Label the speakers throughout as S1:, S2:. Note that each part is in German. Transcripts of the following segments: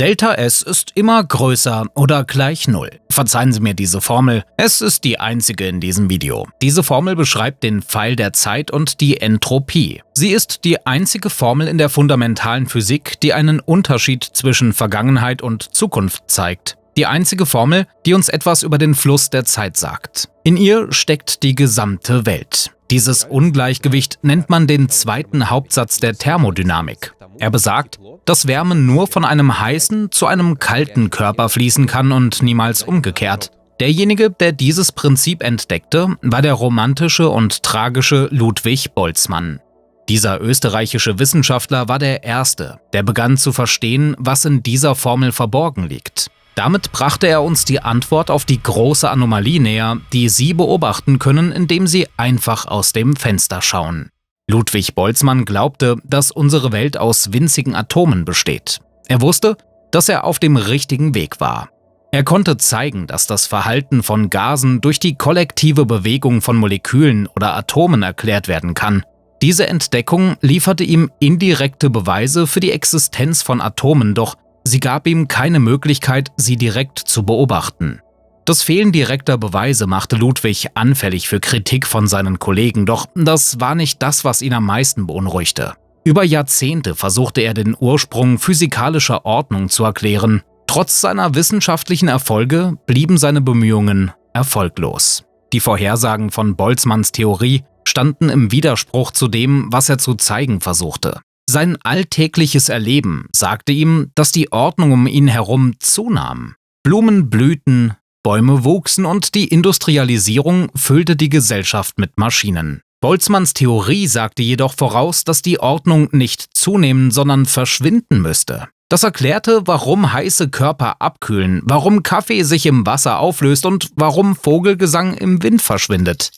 S1: Delta S ist immer größer oder gleich 0. Verzeihen Sie mir diese Formel, es ist die einzige in diesem Video. Diese Formel beschreibt den Pfeil der Zeit und die Entropie. Sie ist die einzige Formel in der fundamentalen Physik, die einen Unterschied zwischen Vergangenheit und Zukunft zeigt. Die einzige Formel, die uns etwas über den Fluss der Zeit sagt. In ihr steckt die gesamte Welt. Dieses Ungleichgewicht nennt man den zweiten Hauptsatz der Thermodynamik. Er besagt, dass Wärme nur von einem heißen zu einem kalten Körper fließen kann und niemals umgekehrt. Derjenige, der dieses Prinzip entdeckte, war der romantische und tragische Ludwig Boltzmann. Dieser österreichische Wissenschaftler war der Erste, der begann zu verstehen, was in dieser Formel verborgen liegt. Damit brachte er uns die Antwort auf die große Anomalie näher, die Sie beobachten können, indem Sie einfach aus dem Fenster schauen. Ludwig Boltzmann glaubte, dass unsere Welt aus winzigen Atomen besteht. Er wusste, dass er auf dem richtigen Weg war. Er konnte zeigen, dass das Verhalten von Gasen durch die kollektive Bewegung von Molekülen oder Atomen erklärt werden kann. Diese Entdeckung lieferte ihm indirekte Beweise für die Existenz von Atomen, doch sie gab ihm keine Möglichkeit, sie direkt zu beobachten. Das Fehlen direkter Beweise machte Ludwig anfällig für Kritik von seinen Kollegen, doch das war nicht das, was ihn am meisten beunruhigte. Über Jahrzehnte versuchte er den Ursprung physikalischer Ordnung zu erklären. Trotz seiner wissenschaftlichen Erfolge blieben seine Bemühungen erfolglos. Die Vorhersagen von Boltzmanns Theorie standen im Widerspruch zu dem, was er zu zeigen versuchte. Sein alltägliches Erleben sagte ihm, dass die Ordnung um ihn herum zunahm. Blumen blühten, Bäume wuchsen und die Industrialisierung füllte die Gesellschaft mit Maschinen. Boltzmanns Theorie sagte jedoch voraus, dass die Ordnung nicht zunehmen, sondern verschwinden müsste. Das erklärte, warum heiße Körper abkühlen, warum Kaffee sich im Wasser auflöst und warum Vogelgesang im Wind verschwindet.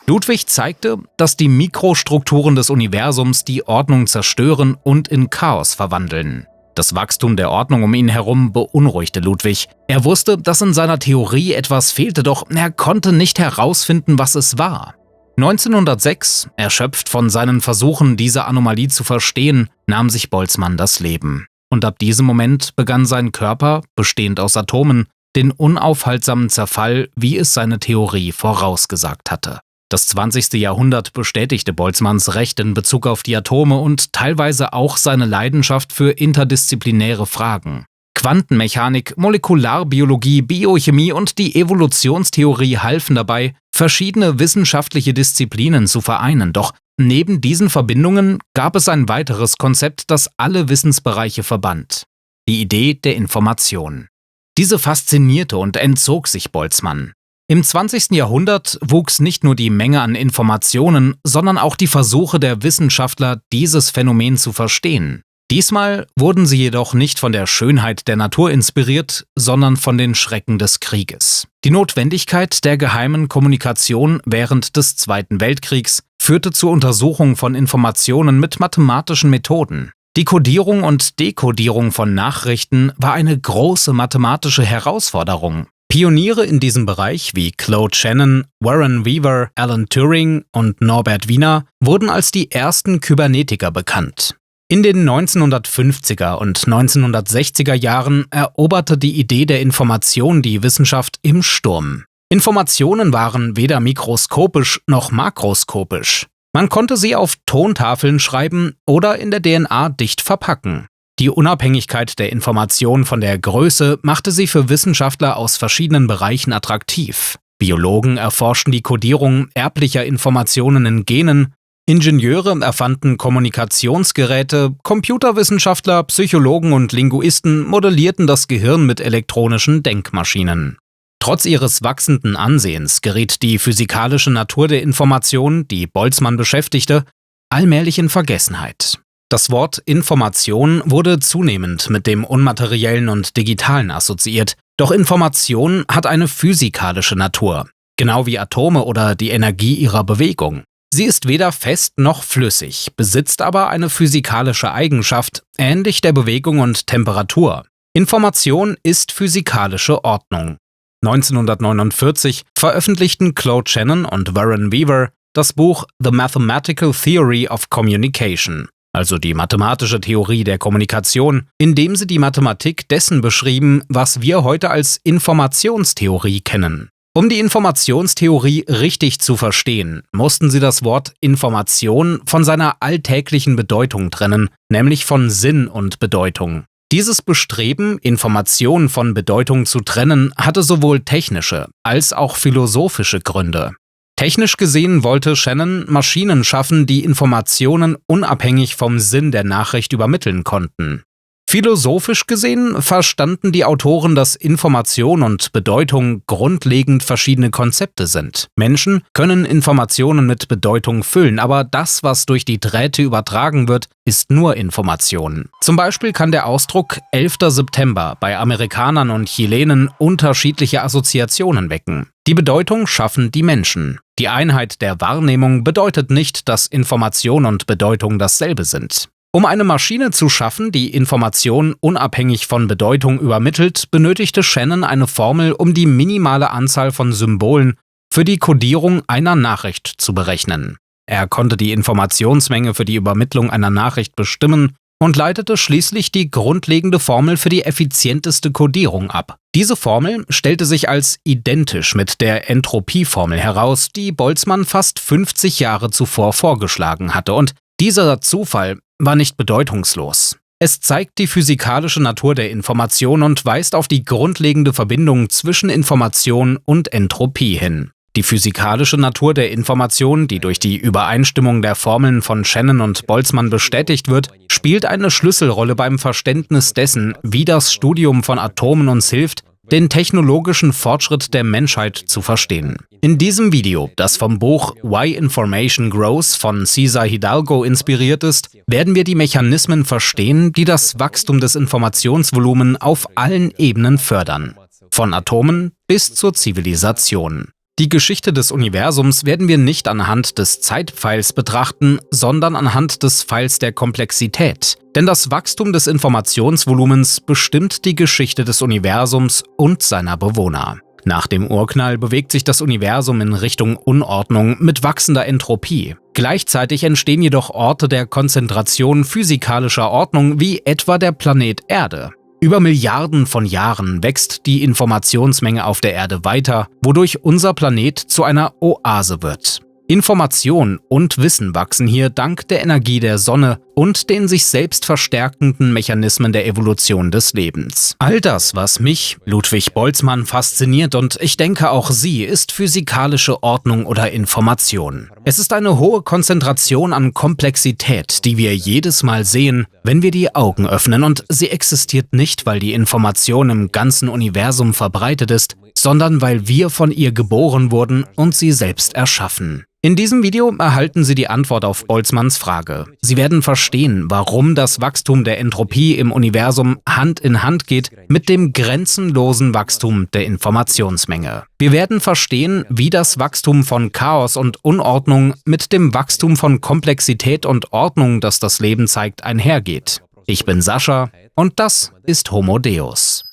S1: Ludwig zeigte, dass die Mikrostrukturen des Universums die Ordnung zerstören und in Chaos verwandeln. Das Wachstum der Ordnung um ihn herum beunruhigte Ludwig. Er wusste, dass in seiner Theorie etwas fehlte, doch er konnte nicht herausfinden, was es war. 1906, erschöpft von seinen Versuchen, diese Anomalie zu verstehen, nahm sich Boltzmann das Leben. Und ab diesem Moment begann sein Körper, bestehend aus Atomen, den unaufhaltsamen Zerfall, wie es seine Theorie vorausgesagt hatte. Das 20. Jahrhundert bestätigte Boltzmanns Recht in Bezug auf die Atome und teilweise auch seine Leidenschaft für interdisziplinäre Fragen. Quantenmechanik, Molekularbiologie, Biochemie und die Evolutionstheorie halfen dabei, verschiedene wissenschaftliche Disziplinen zu vereinen. Doch neben diesen Verbindungen gab es ein weiteres Konzept, das alle Wissensbereiche verband: die Idee der Information. Diese faszinierte und entzog sich Boltzmann. Im 20. Jahrhundert wuchs nicht nur die Menge an Informationen, sondern auch die Versuche der Wissenschaftler, dieses Phänomen zu verstehen. Diesmal wurden sie jedoch nicht von der Schönheit der Natur inspiriert, sondern von den Schrecken des Krieges. Die Notwendigkeit der geheimen Kommunikation während des Zweiten Weltkriegs führte zur Untersuchung von Informationen mit mathematischen Methoden. Die Kodierung und Dekodierung von Nachrichten war eine große mathematische Herausforderung. Pioniere in diesem Bereich wie Claude Shannon, Warren Weaver, Alan Turing und Norbert Wiener wurden als die ersten Kybernetiker bekannt. In den 1950er und 1960er Jahren eroberte die Idee der Information die Wissenschaft im Sturm. Informationen waren weder mikroskopisch noch makroskopisch. Man konnte sie auf Tontafeln schreiben oder in der DNA dicht verpacken. Die Unabhängigkeit der Information von der Größe machte sie für Wissenschaftler aus verschiedenen Bereichen attraktiv. Biologen erforschten die Kodierung erblicher Informationen in Genen, Ingenieure erfanden Kommunikationsgeräte, Computerwissenschaftler, Psychologen und Linguisten modellierten das Gehirn mit elektronischen Denkmaschinen. Trotz ihres wachsenden Ansehens geriet die physikalische Natur der Information, die Boltzmann beschäftigte, allmählich in Vergessenheit. Das Wort Information wurde zunehmend mit dem Unmateriellen und Digitalen assoziiert, doch Information hat eine physikalische Natur, genau wie Atome oder die Energie ihrer Bewegung. Sie ist weder fest noch flüssig, besitzt aber eine physikalische Eigenschaft, ähnlich der Bewegung und Temperatur. Information ist physikalische Ordnung. 1949 veröffentlichten Claude Shannon und Warren Weaver das Buch The Mathematical Theory of Communication. also die mathematische Theorie der Kommunikation, indem sie die Mathematik dessen beschrieben, was wir heute als Informationstheorie kennen. Um die Informationstheorie richtig zu verstehen, mussten sie das Wort Information von seiner alltäglichen Bedeutung trennen, nämlich von Sinn und Bedeutung. Dieses Bestreben, Information von Bedeutung zu trennen, hatte sowohl technische als auch philosophische Gründe. Technisch gesehen wollte Shannon Maschinen schaffen, die Informationen unabhängig vom Sinn der Nachricht übermitteln konnten. Philosophisch gesehen verstanden die Autoren, dass Information und Bedeutung grundlegend verschiedene Konzepte sind. Menschen können Informationen mit Bedeutung füllen, aber das, was durch die Drähte übertragen wird, ist nur Information. Zum Beispiel kann der Ausdruck 11. September bei Amerikanern und Chilenen unterschiedliche Assoziationen wecken. Die Bedeutung schaffen die Menschen. Die Einheit der Wahrnehmung bedeutet nicht, dass Information und Bedeutung dasselbe sind. Um eine Maschine zu schaffen, die Information unabhängig von Bedeutung übermittelt, benötigte Shannon eine Formel, um die minimale Anzahl von Symbolen für die Kodierung einer Nachricht zu berechnen. Er konnte die Informationsmenge für die Übermittlung einer Nachricht bestimmen und leitete schließlich die grundlegende Formel für die effizienteste Kodierung ab. Diese Formel stellte sich als identisch mit der Entropieformel heraus, die Boltzmann fast 50 Jahre zuvor vorgeschlagen hatte, und dieser Zufall war nicht bedeutungslos. Es zeigt die physikalische Natur der Information und weist auf die grundlegende Verbindung zwischen Information und Entropie hin. Die physikalische Natur der Information, die durch die Übereinstimmung der Formeln von Shannon und Boltzmann bestätigt wird, spielt eine Schlüsselrolle beim Verständnis dessen, wie das Studium von Atomen uns hilft, den technologischen Fortschritt der Menschheit zu verstehen. In diesem Video, das vom Buch Why Information Grows von Cesar Hidalgo inspiriert ist, werden wir die Mechanismen verstehen, die das Wachstum des Informationsvolumens auf allen Ebenen fördern. Von Atomen bis zur Zivilisation. Die Geschichte des Universums werden wir nicht anhand des Zeitpfeils betrachten, sondern anhand des Pfeils der Komplexität. Denn das Wachstum des Informationsvolumens bestimmt die Geschichte des Universums und seiner Bewohner. Nach dem Urknall bewegt sich das Universum in Richtung Unordnung mit wachsender Entropie. Gleichzeitig entstehen jedoch Orte der Konzentration physikalischer Ordnung wie etwa der Planet Erde. Über Milliarden von Jahren wächst die Informationsmenge auf der Erde weiter, wodurch unser Planet zu einer Oase wird. Information und Wissen wachsen hier dank der Energie der Sonne und den sich selbst verstärkenden Mechanismen der Evolution des Lebens. All das, was mich, Ludwig Boltzmann, fasziniert, und ich denke auch Sie, ist physikalische Ordnung oder Information. Es ist eine hohe Konzentration an Komplexität, die wir jedes Mal sehen, wenn wir die Augen öffnen, und sie existiert nicht, weil die Information im ganzen Universum verbreitet ist, sondern weil wir von ihr geboren wurden und sie selbst erschaffen. In diesem Video erhalten Sie die Antwort auf Boltzmanns Frage. Sie werden verstehen, warum das Wachstum der Entropie im Universum Hand in Hand geht mit dem grenzenlosen Wachstum der Informationsmenge. Wir werden verstehen, wie das Wachstum von Chaos und Unordnung mit dem Wachstum von Komplexität und Ordnung, das das Leben zeigt, einhergeht. Ich bin Sascha und das ist Homo Deus.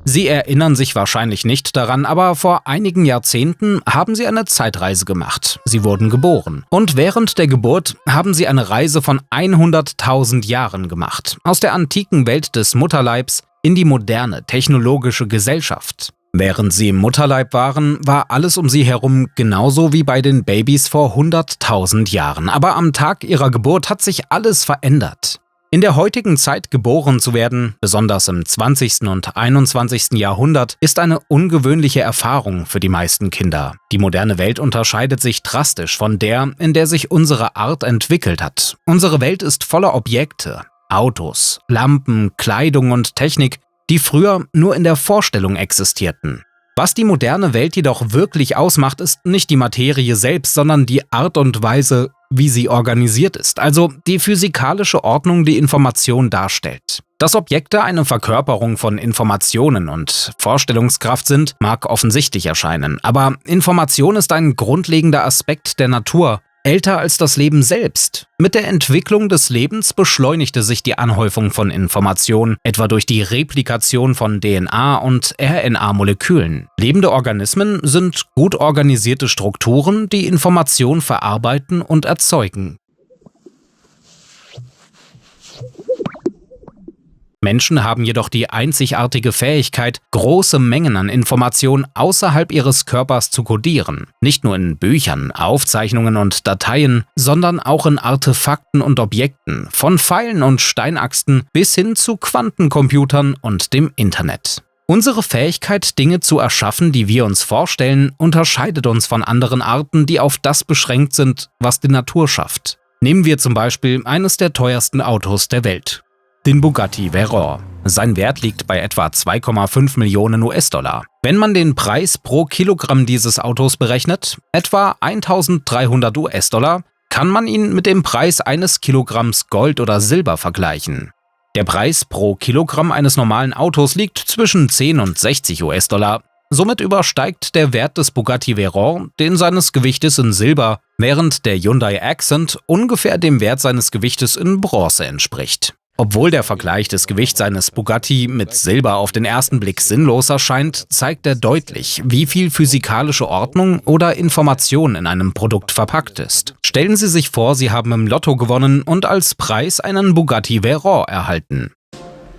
S1: Sie erinnern sich wahrscheinlich nicht daran, aber vor einigen Jahrzehnten haben Sie eine Zeitreise gemacht. Sie wurden geboren. Und während der Geburt haben Sie eine Reise von 100.000 Jahren gemacht. Aus der antiken Welt des Mutterleibs in die moderne, technologische Gesellschaft. Während Sie im Mutterleib waren, war alles um Sie herum genauso wie bei den Babys vor 100.000 Jahren. Aber am Tag Ihrer Geburt hat sich alles verändert. In der heutigen Zeit geboren zu werden, besonders im 20. und 21. Jahrhundert, ist eine ungewöhnliche Erfahrung für die meisten Kinder. Die moderne Welt unterscheidet sich drastisch von der, in der sich unsere Art entwickelt hat. Unsere Welt ist voller Objekte, Autos, Lampen, Kleidung und Technik, die früher nur in der Vorstellung existierten. Was die moderne Welt jedoch wirklich ausmacht, ist nicht die Materie selbst, sondern die Art und Weise, wie sie organisiert ist, also die physikalische Ordnung, die Information darstellt. Dass Objekte eine Verkörperung von Informationen und Vorstellungskraft sind, mag offensichtlich erscheinen, aber Information ist ein grundlegender Aspekt der Natur älter als das Leben selbst. Mit der Entwicklung des Lebens beschleunigte sich die Anhäufung von Informationen, etwa durch die Replikation von DNA- und RNA-Molekülen. Lebende Organismen sind gut organisierte Strukturen, die Information verarbeiten und erzeugen. Menschen haben jedoch die einzigartige Fähigkeit, große Mengen an Informationen außerhalb ihres Körpers zu kodieren. Nicht nur in Büchern, Aufzeichnungen und Dateien, sondern auch in Artefakten und Objekten, von Pfeilen und Steinaxten bis hin zu Quantencomputern und dem Internet. Unsere Fähigkeit, Dinge zu erschaffen, die wir uns vorstellen, unterscheidet uns von anderen Arten, die auf das beschränkt sind, was die Natur schafft. Nehmen wir zum Beispiel eines der teuersten Autos der Welt: den Bugatti Veyron. Sein Wert liegt bei etwa 2,5 Millionen US-Dollar. Wenn man den Preis pro Kilogramm dieses Autos berechnet, etwa 1.300 US-Dollar, kann man ihn mit dem Preis eines Kilogramms Gold oder Silber vergleichen. Der Preis pro Kilogramm eines normalen Autos liegt zwischen 10 und 60 US-Dollar. Somit übersteigt der Wert des Bugatti Veyron den seines Gewichtes in Silber, während der Hyundai Accent ungefähr dem Wert seines Gewichtes in Bronze entspricht. Obwohl der Vergleich des Gewichts eines Bugatti mit Silber auf den ersten Blick sinnlos erscheint, zeigt er deutlich, wie viel physikalische Ordnung oder Information in einem Produkt verpackt ist. Stellen Sie sich vor, Sie haben im Lotto gewonnen und als Preis einen Bugatti Veyron erhalten.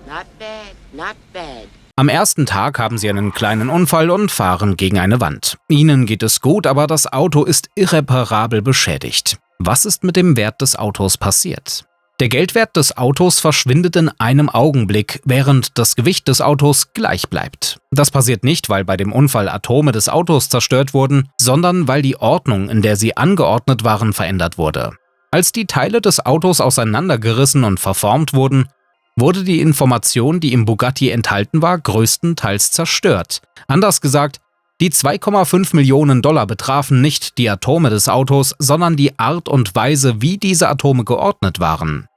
S2: Not bad, not bad.
S1: Am ersten Tag haben Sie einen kleinen Unfall und fahren gegen eine Wand. Ihnen geht es gut, aber das Auto ist irreparabel beschädigt. Was ist mit dem Wert des Autos passiert? Der Geldwert des Autos verschwindet in einem Augenblick, während das Gewicht des Autos gleich bleibt. Das passiert nicht, weil bei dem Unfall Atome des Autos zerstört wurden, sondern weil die Ordnung, in der sie angeordnet waren, verändert wurde. Als die Teile des Autos auseinandergerissen und verformt wurden, wurde die Information, die im Bugatti enthalten war, größtenteils zerstört. Anders gesagt, die 2,5 Millionen Dollar betrafen nicht die Atome des Autos, sondern die Art und Weise, wie diese Atome geordnet waren.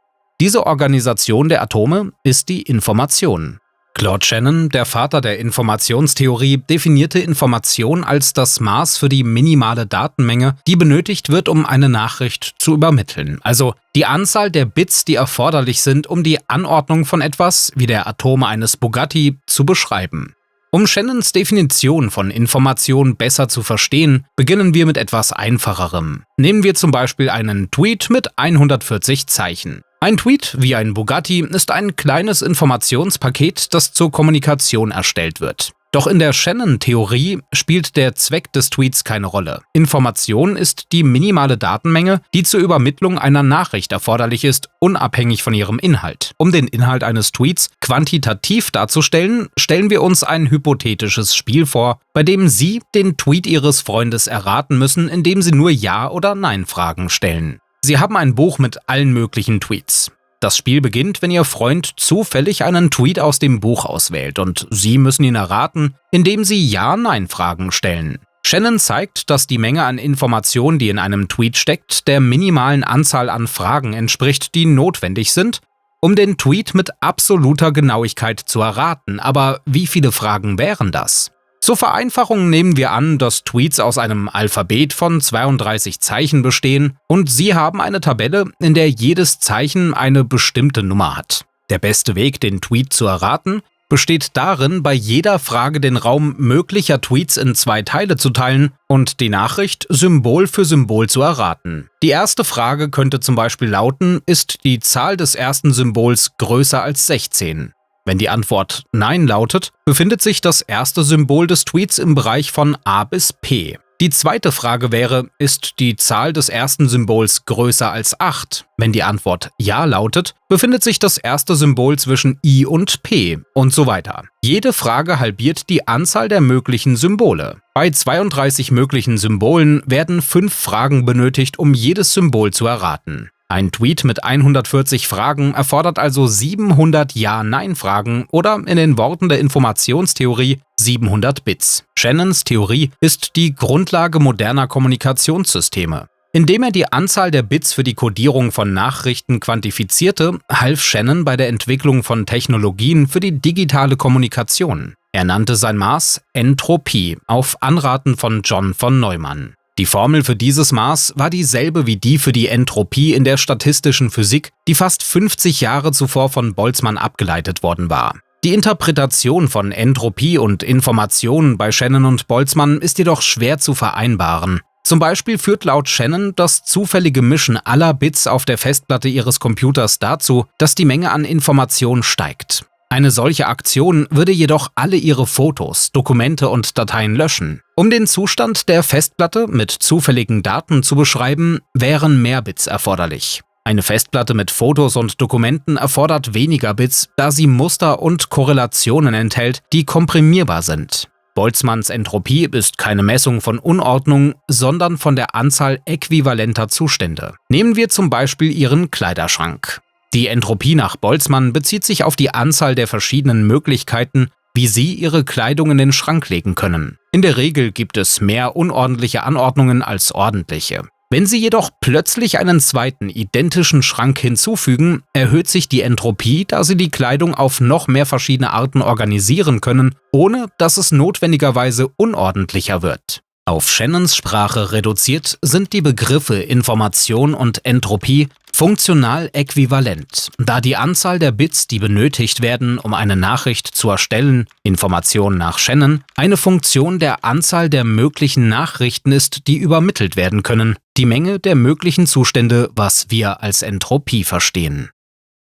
S1: Diese Organisation der Atome ist die Information. Claude Shannon, der Vater der Informationstheorie, definierte Information als das Maß für die minimale Datenmenge, die benötigt wird, um eine Nachricht zu übermitteln. Also die Anzahl der Bits, die erforderlich sind, um die Anordnung von etwas, wie der Atome eines Bugatti, zu beschreiben. Um Shannons Definition von Information besser zu verstehen, beginnen wir mit etwas Einfacherem. Nehmen wir zum Beispiel einen Tweet mit 140 Zeichen. Ein Tweet, wie ein Bugatti, ist ein kleines Informationspaket, das zur Kommunikation erstellt wird. Doch in der Shannon-Theorie spielt der Zweck des Tweets keine Rolle. Information ist die minimale Datenmenge, die zur Übermittlung einer Nachricht erforderlich ist, unabhängig von ihrem Inhalt. Um den Inhalt eines Tweets quantitativ darzustellen, stellen wir uns ein hypothetisches Spiel vor, bei dem Sie den Tweet Ihres Freundes erraten müssen, indem Sie nur Ja- oder Nein-Fragen stellen. Sie haben ein Buch mit allen möglichen Tweets. Das Spiel beginnt, wenn Ihr Freund zufällig einen Tweet aus dem Buch auswählt und Sie müssen ihn erraten, indem Sie Ja-Nein-Fragen stellen. Shannon zeigt, dass die Menge an Informationen, die in einem Tweet steckt, der minimalen Anzahl an Fragen entspricht, die notwendig sind, um den Tweet mit absoluter Genauigkeit zu erraten. Aber wie viele Fragen wären das? Zur Vereinfachung nehmen wir an, dass Tweets aus einem Alphabet von 32 Zeichen bestehen und Sie haben eine Tabelle, in der jedes Zeichen eine bestimmte Nummer hat. Der beste Weg, den Tweet zu erraten, besteht darin, bei jeder Frage den Raum möglicher Tweets in 2 Teile zu teilen und die Nachricht Symbol für Symbol zu erraten. Die erste Frage könnte zum Beispiel lauten: Ist die Zahl des ersten Symbols größer als 16? Wenn die Antwort Nein lautet, befindet sich das erste Symbol des Tweets im Bereich von A bis P. Die zweite Frage wäre: Ist die Zahl des ersten Symbols größer als 8? Wenn die Antwort Ja lautet, befindet sich das erste Symbol zwischen I und P und so weiter. Jede Frage halbiert die Anzahl der möglichen Symbole. Bei 32 möglichen Symbolen werden 5 Fragen benötigt, um jedes Symbol zu erraten. Ein Tweet mit 140 Fragen erfordert also 700 Ja-Nein-Fragen oder in den Worten der Informationstheorie 700 Bits. Shannons Theorie ist die Grundlage moderner Kommunikationssysteme. Indem er die Anzahl der Bits für die Kodierung von Nachrichten quantifizierte, half Shannon bei der Entwicklung von Technologien für die digitale Kommunikation. Er nannte sein Maß Entropie auf Anraten von John von Neumann. Die Formel für dieses Maß war dieselbe wie die für die Entropie in der statistischen Physik, die fast 50 Jahre zuvor von Boltzmann abgeleitet worden war. Die Interpretation von Entropie und Information bei Shannon und Boltzmann ist jedoch schwer zu vereinbaren. Zum Beispiel führt laut Shannon das zufällige Mischen aller Bits auf der Festplatte ihres Computers dazu, dass die Menge an Information steigt. Eine solche Aktion würde jedoch alle ihre Fotos, Dokumente und Dateien löschen. Um den Zustand der Festplatte mit zufälligen Daten zu beschreiben, wären mehr Bits erforderlich. Eine Festplatte mit Fotos und Dokumenten erfordert weniger Bits, da sie Muster und Korrelationen enthält, die komprimierbar sind. Boltzmanns Entropie ist keine Messung von Unordnung, sondern von der Anzahl äquivalenter Zustände. Nehmen wir zum Beispiel Ihren Kleiderschrank. Die Entropie nach Boltzmann bezieht sich auf die Anzahl der verschiedenen Möglichkeiten, wie Sie Ihre Kleidung in den Schrank legen können. In der Regel gibt es mehr unordentliche Anordnungen als ordentliche. Wenn Sie jedoch plötzlich einen zweiten identischen Schrank hinzufügen, erhöht sich die Entropie, da Sie die Kleidung auf noch mehr verschiedene Arten organisieren können, ohne dass es notwendigerweise unordentlicher wird. Auf Shannons Sprache reduziert sind die Begriffe Information und Entropie funktional äquivalent, da die Anzahl der Bits, die benötigt werden, um eine Nachricht zu erstellen, Information nach Shannon, eine Funktion der Anzahl der möglichen Nachrichten ist, die übermittelt werden können, die Menge der möglichen Zustände, was wir als Entropie verstehen.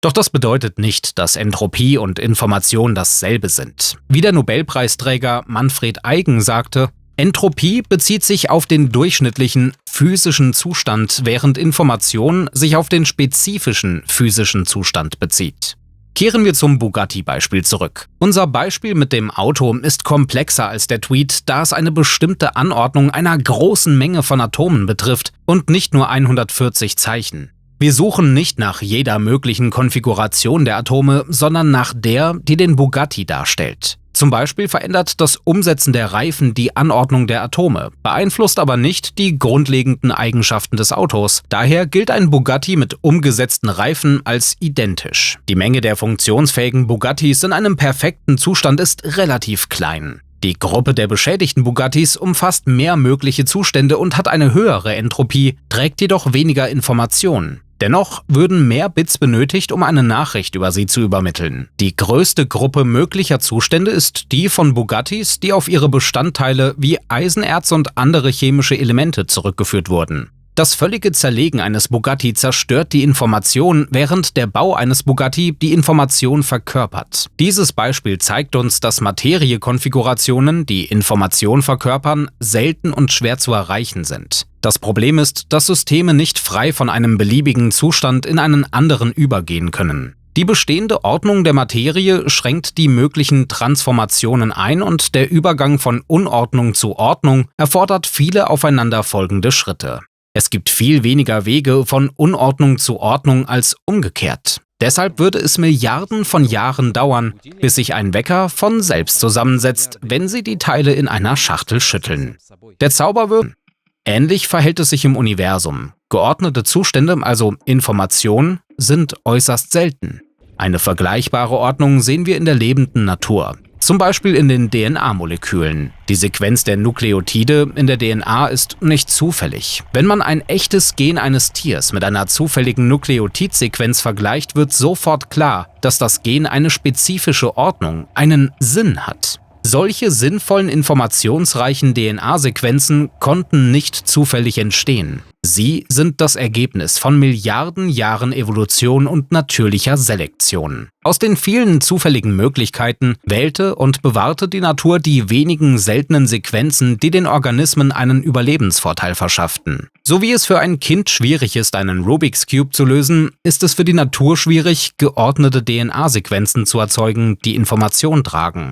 S1: Doch das bedeutet nicht, dass Entropie und Information dasselbe sind. Wie der Nobelpreisträger Manfred Eigen sagte, Entropie bezieht sich auf den durchschnittlichen physischen Zustand, während Information sich auf den spezifischen physischen Zustand bezieht. Kehren wir zum Bugatti-Beispiel zurück. Unser Beispiel mit dem Auto ist komplexer als der Tweet, da es eine bestimmte Anordnung einer großen Menge von Atomen betrifft und nicht nur 140 Zeichen. Wir suchen nicht nach jeder möglichen Konfiguration der Atome, sondern nach der, die den Bugatti darstellt. Zum Beispiel verändert das Umsetzen der Reifen die Anordnung der Atome, beeinflusst aber nicht die grundlegenden Eigenschaften des Autos. Daher gilt ein Bugatti mit umgesetzten Reifen als identisch. Die Menge der funktionsfähigen Bugattis in einem perfekten Zustand ist relativ klein. Die Gruppe der beschädigten Bugattis umfasst mehr mögliche Zustände und hat eine höhere Entropie, trägt jedoch weniger Informationen. Dennoch würden mehr Bits benötigt, um eine Nachricht über sie zu übermitteln. Die größte Gruppe möglicher Zustände ist die von Bugattis, die auf ihre Bestandteile wie Eisenerz und andere chemische Elemente zurückgeführt wurden. Das völlige Zerlegen eines Bugatti zerstört die Information, während der Bau eines Bugatti die Information verkörpert. Dieses Beispiel zeigt uns, dass Materiekonfigurationen, die Information verkörpern, selten und schwer zu erreichen sind. Das Problem ist, dass Systeme nicht frei von einem beliebigen Zustand in einen anderen übergehen können. Die bestehende Ordnung der Materie schränkt die möglichen Transformationen ein und der Übergang von Unordnung zu Ordnung erfordert viele aufeinanderfolgende Schritte. Es gibt viel weniger Wege von Unordnung zu Ordnung als umgekehrt. Deshalb würde es Milliarden von Jahren dauern, bis sich ein Wecker von selbst zusammensetzt, wenn Sie die Teile in einer Schachtel schütteln. Der Zauberwürfel. Ähnlich verhält es sich im Universum. Geordnete Zustände, also Information, sind äußerst selten. Eine vergleichbare Ordnung sehen wir in der lebenden Natur. Zum Beispiel in den DNA-Molekülen. Die Sequenz der Nukleotide in der DNA ist nicht zufällig. Wenn man ein echtes Gen eines Tiers mit einer zufälligen Nukleotidsequenz vergleicht, wird sofort klar, dass das Gen eine spezifische Ordnung, einen Sinn hat. Solche sinnvollen informationsreichen DNA-Sequenzen konnten nicht zufällig entstehen. Sie sind das Ergebnis von Milliarden Jahren Evolution und natürlicher Selektion. Aus den vielen zufälligen Möglichkeiten wählte und bewahrte die Natur die wenigen seltenen Sequenzen, die den Organismen einen Überlebensvorteil verschafften. So wie es für ein Kind schwierig ist, einen Rubik's Cube zu lösen, ist es für die Natur schwierig, geordnete DNA-Sequenzen zu erzeugen, die Information tragen.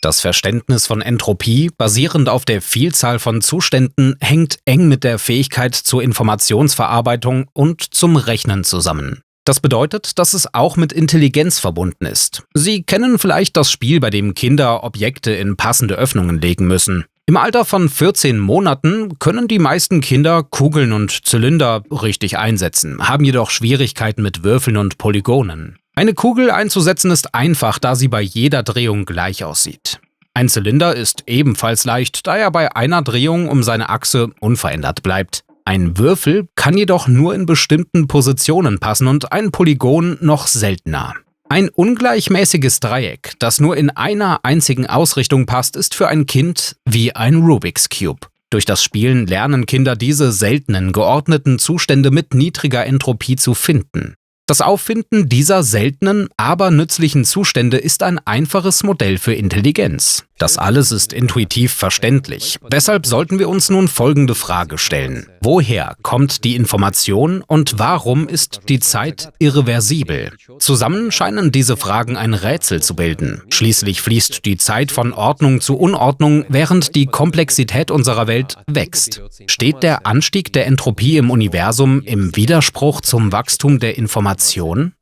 S1: Das Verständnis von Entropie, basierend auf der Vielzahl von Zuständen, hängt eng mit der Fähigkeit zur Informationsverarbeitung und zum Rechnen zusammen. Das bedeutet, dass es auch mit Intelligenz verbunden ist. Sie kennen vielleicht das Spiel, bei dem Kinder Objekte in passende Öffnungen legen müssen. Im Alter von 14 Monaten können die meisten Kinder Kugeln und Zylinder richtig einsetzen, haben jedoch Schwierigkeiten mit Würfeln und Polygonen. Eine Kugel einzusetzen ist einfach, da sie bei jeder Drehung gleich aussieht. Ein Zylinder ist ebenfalls leicht, da er bei einer Drehung um seine Achse unverändert bleibt. Ein Würfel kann jedoch nur in bestimmten Positionen passen und ein Polygon noch seltener. Ein ungleichmäßiges Dreieck, das nur in einer einzigen Ausrichtung passt, ist für ein Kind wie ein Rubik's Cube. Durch das Spielen lernen Kinder diese seltenen, geordneten Zustände mit niedriger Entropie zu finden. Das Auffinden dieser seltenen, aber nützlichen Zustände ist ein einfaches Modell für Intelligenz. Das alles ist intuitiv verständlich. Deshalb sollten wir uns nun folgende Frage stellen: Woher kommt die Information und warum ist die Zeit irreversibel? Zusammen scheinen diese Fragen ein Rätsel zu bilden. Schließlich fließt die Zeit von Ordnung zu Unordnung, während die Komplexität unserer Welt wächst. Steht der Anstieg der Entropie im Universum im Widerspruch zum Wachstum der Information?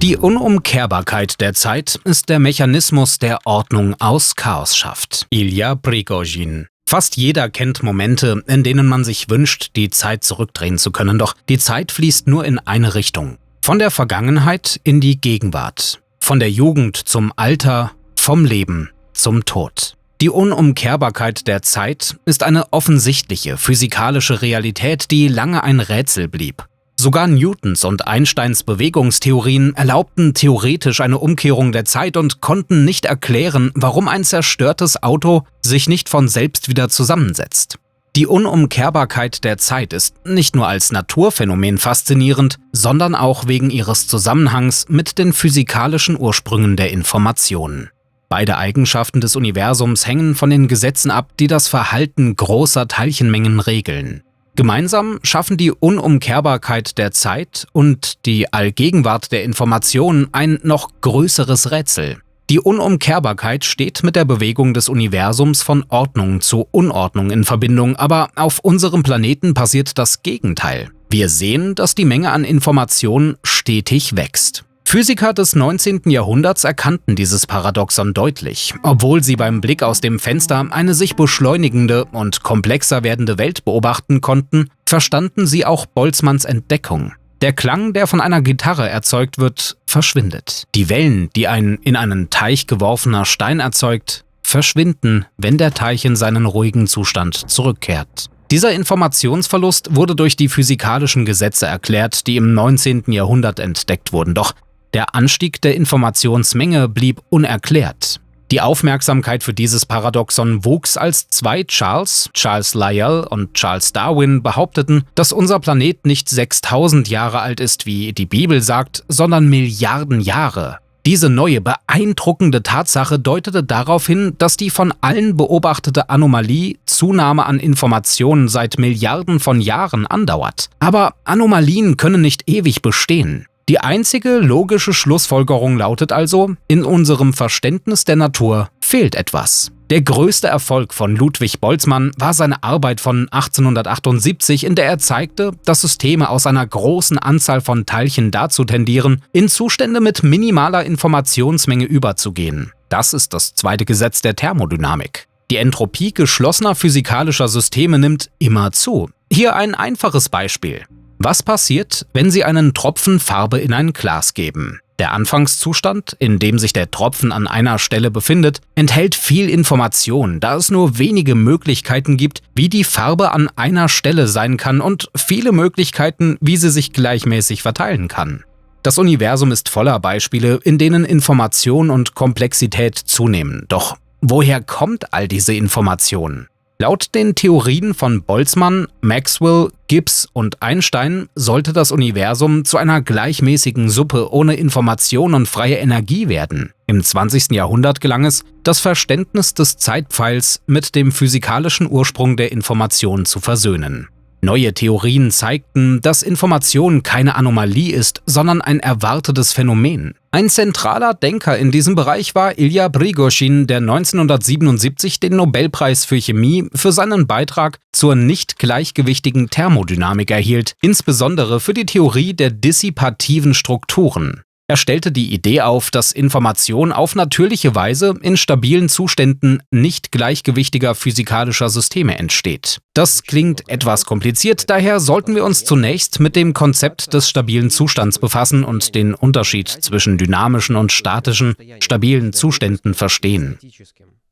S1: Die Unumkehrbarkeit der Zeit ist der Mechanismus, der Ordnung aus Chaos schafft. Ilya Prigozhin. Fast jeder kennt Momente, in denen man sich wünscht, die Zeit zurückdrehen zu können, doch die Zeit fließt nur in eine Richtung. Von der Vergangenheit in die Gegenwart. Von der Jugend zum Alter, vom Leben zum Tod. Die Unumkehrbarkeit der Zeit ist eine offensichtliche physikalische Realität, die lange ein Rätsel blieb. Sogar Newtons und Einsteins Bewegungstheorien erlaubten theoretisch eine Umkehrung der Zeit und konnten nicht erklären, warum ein zerstörtes Auto sich nicht von selbst wieder zusammensetzt. Die Unumkehrbarkeit der Zeit ist nicht nur als Naturphänomen faszinierend, sondern auch wegen ihres Zusammenhangs mit den physikalischen Ursprüngen der Information. Beide Eigenschaften des Universums hängen von den Gesetzen ab, die das Verhalten großer Teilchenmengen regeln. Gemeinsam schaffen die Unumkehrbarkeit der Zeit und die Allgegenwart der Information ein noch größeres Rätsel. Die Unumkehrbarkeit steht mit der Bewegung des Universums von Ordnung zu Unordnung in Verbindung, aber auf unserem Planeten passiert das Gegenteil. Wir sehen, dass die Menge an Informationen stetig wächst. Physiker des 19. Jahrhunderts erkannten dieses Paradoxon deutlich. Obwohl sie beim Blick aus dem Fenster eine sich beschleunigende und komplexer werdende Welt beobachten konnten, verstanden sie auch Boltzmanns Entdeckung. Der Klang, der von einer Gitarre erzeugt wird, verschwindet. Die Wellen, die ein in einen Teich geworfener Stein erzeugt, verschwinden, wenn der Teich in seinen ruhigen Zustand zurückkehrt. Dieser Informationsverlust wurde durch die physikalischen Gesetze erklärt, die im 19. Jahrhundert entdeckt wurden. Doch der Anstieg der Informationsmenge blieb unerklärt. Die Aufmerksamkeit für dieses Paradoxon wuchs, als zwei Charles Lyell und Charles Darwin behaupteten, dass unser Planet nicht 6000 Jahre alt ist, wie die Bibel sagt, sondern Milliarden Jahre. Diese neue, beeindruckende Tatsache deutete darauf hin, dass die von allen beobachtete Anomalie Zunahme an Informationen seit Milliarden von Jahren andauert. Aber Anomalien können nicht ewig bestehen. Die einzige logische Schlussfolgerung lautet also, in unserem Verständnis der Natur fehlt etwas. Der größte Erfolg von Ludwig Boltzmann war seine Arbeit von 1878, in der er zeigte, dass Systeme aus einer großen Anzahl von Teilchen dazu tendieren, in Zustände mit minimaler Informationsmenge überzugehen. Das ist das zweite Gesetz der Thermodynamik. Die Entropie geschlossener physikalischer Systeme nimmt immer zu. Hier ein einfaches Beispiel. Was passiert, wenn Sie einen Tropfen Farbe in ein Glas geben? Der Anfangszustand, in dem sich der Tropfen an einer Stelle befindet, enthält viel Information, da es nur wenige Möglichkeiten gibt, wie die Farbe an einer Stelle sein kann und viele Möglichkeiten, wie sie sich gleichmäßig verteilen kann. Das Universum ist voller Beispiele, in denen Information und Komplexität zunehmen. Doch woher kommt all diese Information? Laut den Theorien von Boltzmann, Maxwell, Gibbs und Einstein sollte das Universum zu einer gleichmäßigen Suppe ohne Information und freie Energie werden. Im 20. Jahrhundert gelang es, das Verständnis des Zeitpfeils mit dem physikalischen Ursprung der Information zu versöhnen. Neue Theorien zeigten, dass Information keine Anomalie ist, sondern ein erwartetes Phänomen. Ein zentraler Denker in diesem Bereich war Ilya Prigozhin, der 1977 den Nobelpreis für Chemie für seinen Beitrag zur nicht gleichgewichtigen Thermodynamik erhielt, insbesondere für die Theorie der dissipativen Strukturen. Er stellte die Idee auf, dass Information auf natürliche Weise in stabilen Zuständen nicht gleichgewichtiger physikalischer Systeme entsteht. Das klingt etwas kompliziert, daher sollten wir uns zunächst mit dem Konzept des stabilen Zustands befassen und den Unterschied zwischen dynamischen und statischen, stabilen Zuständen verstehen.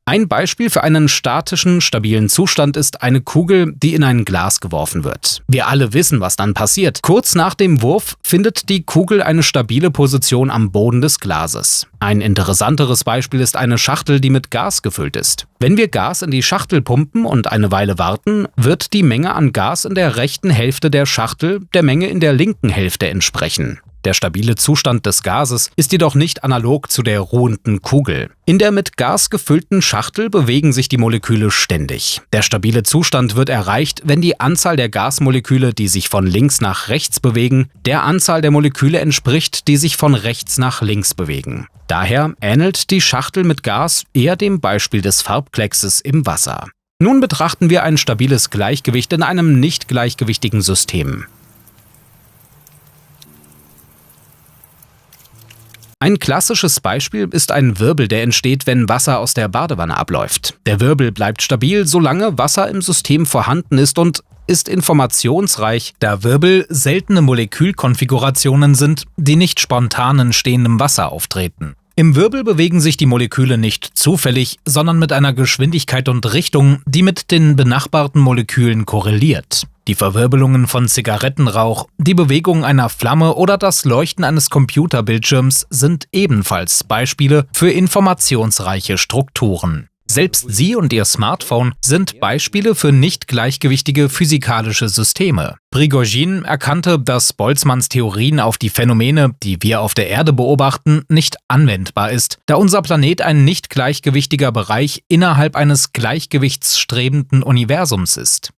S1: Ein Beispiel für einen statischen, stabilen Zustand ist eine Kugel, die in ein Glas geworfen wird. Wir alle wissen, was dann passiert. Kurz nach dem Wurf findet die Kugel eine stabile Position am Boden des Glases. Ein interessanteres Beispiel ist eine Schachtel, die mit Gas gefüllt ist. Wenn wir Gas in die Schachtel pumpen und eine Weile warten, wird die Menge an Gas in der rechten Hälfte der Schachtel der Menge in der linken Hälfte entsprechen. Der stabile Zustand des Gases ist jedoch nicht analog zu der ruhenden Kugel. In der mit Gas gefüllten Schachtel bewegen sich die Moleküle ständig. Der stabile Zustand wird erreicht, wenn die Anzahl der Gasmoleküle, die sich von links nach rechts bewegen, der Anzahl der Moleküle entspricht, die sich von rechts nach links bewegen. Daher ähnelt die Schachtel mit Gas eher dem Beispiel des Farbkleckses im Wasser. Nun betrachten wir ein stabiles Gleichgewicht in einem nicht gleichgewichtigen System. Ein klassisches Beispiel ist ein Wirbel, der entsteht, wenn Wasser aus der Badewanne abläuft. Der Wirbel bleibt stabil, solange Wasser im System vorhanden ist und ist informationsreich, da Wirbel seltene Molekülkonfigurationen sind, die nicht spontan in stehendem Wasser auftreten. Im Wirbel bewegen sich die Moleküle nicht zufällig, sondern mit einer Geschwindigkeit und Richtung, die mit den benachbarten Molekülen korreliert. Die Verwirbelungen von Zigarettenrauch, die Bewegung einer Flamme oder das Leuchten eines Computerbildschirms sind ebenfalls Beispiele für informationsreiche Strukturen. Selbst Sie und Ihr Smartphone sind Beispiele für nicht gleichgewichtige physikalische Systeme. Prigozhin erkannte, dass Boltzmanns Theorien auf die Phänomene, die wir auf der Erde beobachten, nicht anwendbar ist, da unser Planet ein nicht gleichgewichtiger Bereich innerhalb eines gleichgewichtsstrebenden Universums ist.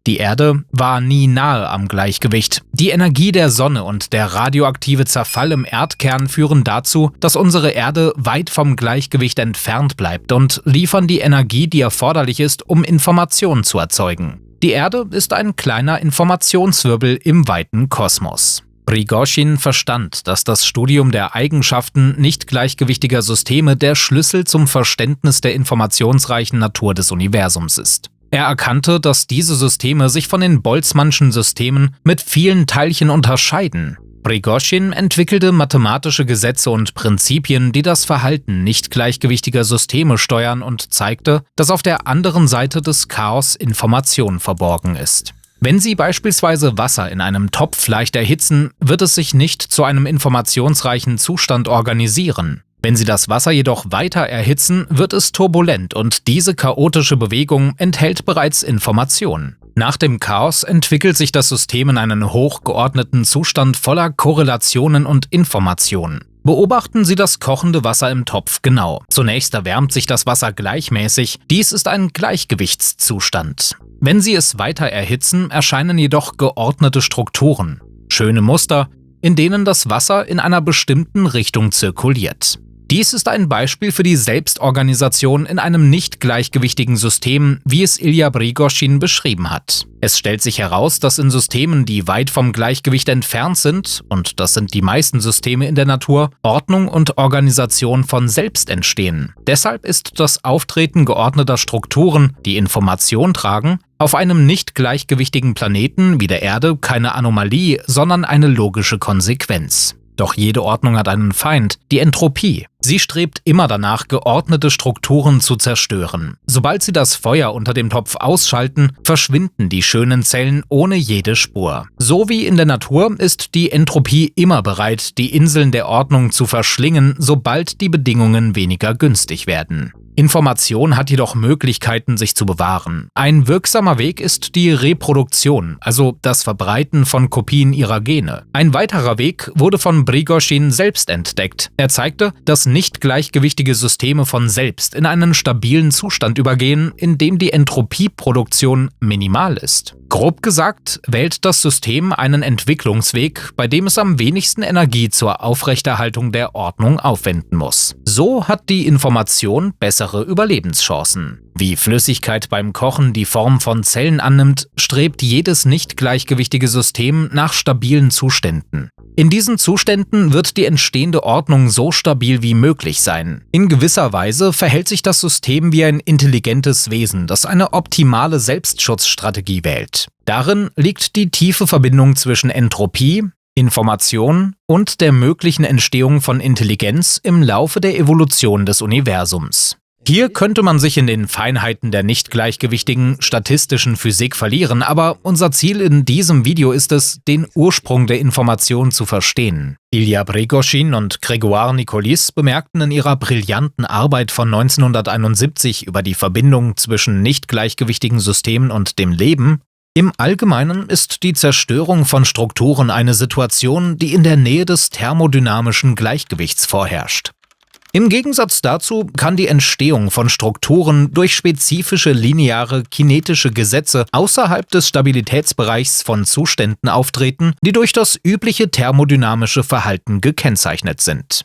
S1: Die Erde war nie nahe am Gleichgewicht. Die Energie der Sonne und der radioaktive Zerfall im Erdkern führen dazu, dass unsere Erde weit vom Gleichgewicht entfernt bleibt und liefern die Energie, die erforderlich ist, um Informationen zu erzeugen. Die Erde ist ein kleiner Informationswirbel im weiten Kosmos. Prigozhin verstand, dass das Studium der Eigenschaften nicht gleichgewichtiger Systeme der Schlüssel zum Verständnis der informationsreichen Natur des Universums ist. Er erkannte, dass diese Systeme sich von den Boltzmannschen Systemen mit vielen Teilchen unterscheiden. Prigozhin entwickelte mathematische Gesetze und Prinzipien, die das Verhalten nicht gleichgewichtiger Systeme steuern und zeigte, dass auf der anderen Seite des Chaos Information verborgen ist. Wenn Sie beispielsweise Wasser in einem Topf leicht erhitzen, wird es sich nicht zu einem informationsreichen Zustand organisieren. Wenn Sie das Wasser jedoch weiter erhitzen, wird es turbulent und diese chaotische Bewegung enthält bereits Information. Nach dem Chaos entwickelt sich das System in einen hochgeordneten Zustand voller Korrelationen und Informationen. Beobachten Sie das kochende Wasser im Topf genau. Zunächst erwärmt sich das Wasser gleichmäßig, dies ist ein Gleichgewichtszustand. Wenn Sie es weiter erhitzen, erscheinen jedoch geordnete Strukturen, schöne Muster, in denen das Wasser in einer bestimmten Richtung zirkuliert. Dies ist ein Beispiel für die Selbstorganisation in einem nicht gleichgewichtigen System, wie es Ilja Prigozhin beschrieben hat. Es stellt sich heraus, dass in Systemen, die weit vom Gleichgewicht entfernt sind, und das sind die meisten Systeme in der Natur, Ordnung und Organisation von selbst entstehen. Deshalb ist das Auftreten geordneter Strukturen, die Information tragen, auf einem nicht gleichgewichtigen Planeten wie der Erde keine Anomalie, sondern eine logische Konsequenz. Doch jede Ordnung hat einen Feind, die Entropie. Sie strebt immer danach, geordnete Strukturen zu zerstören. Sobald sie das Feuer unter dem Topf ausschalten, verschwinden die schönen Zellen ohne jede Spur. So wie in der Natur ist die Entropie immer bereit, die Inseln der Ordnung zu verschlingen, sobald die Bedingungen weniger günstig werden. Information hat jedoch Möglichkeiten, sich zu bewahren. Ein wirksamer Weg ist die Reproduktion, also das Verbreiten von Kopien ihrer Gene. Ein weiterer Weg wurde von Prigozhin selbst entdeckt. Er zeigte, dass nicht gleichgewichtige Systeme von selbst in einen stabilen Zustand übergehen, in dem die Entropieproduktion minimal ist. Grob gesagt wählt das System einen Entwicklungsweg, bei dem es am wenigsten Energie zur Aufrechterhaltung der Ordnung aufwenden muss. So hat die Information bessere Überlebenschancen. Wie Flüssigkeit beim Kochen die Form von Zellen annimmt, strebt jedes nicht gleichgewichtige System nach stabilen Zuständen. In diesen Zuständen wird die entstehende Ordnung so stabil wie möglich sein. In gewisser Weise verhält sich das System wie ein intelligentes Wesen, das eine optimale Selbstschutzstrategie wählt. Darin liegt die tiefe Verbindung zwischen Entropie, Information und der möglichen Entstehung von Intelligenz im Laufe der Evolution des Universums. Hier könnte man sich in den Feinheiten der nicht gleichgewichtigen statistischen Physik verlieren, aber unser Ziel in diesem Video ist es, den Ursprung der Information zu verstehen. Ilya Prigozhin und Grégoire Nicolis bemerkten in ihrer brillanten Arbeit von 1971 über die Verbindung zwischen nicht gleichgewichtigen Systemen und dem Leben: Im Allgemeinen ist die Zerstörung von Strukturen eine Situation, die in der Nähe des thermodynamischen Gleichgewichts vorherrscht. Im Gegensatz dazu kann die Entstehung von Strukturen durch spezifische lineare kinetische Gesetze außerhalb des Stabilitätsbereichs von Zuständen auftreten, die durch das übliche thermodynamische Verhalten gekennzeichnet sind.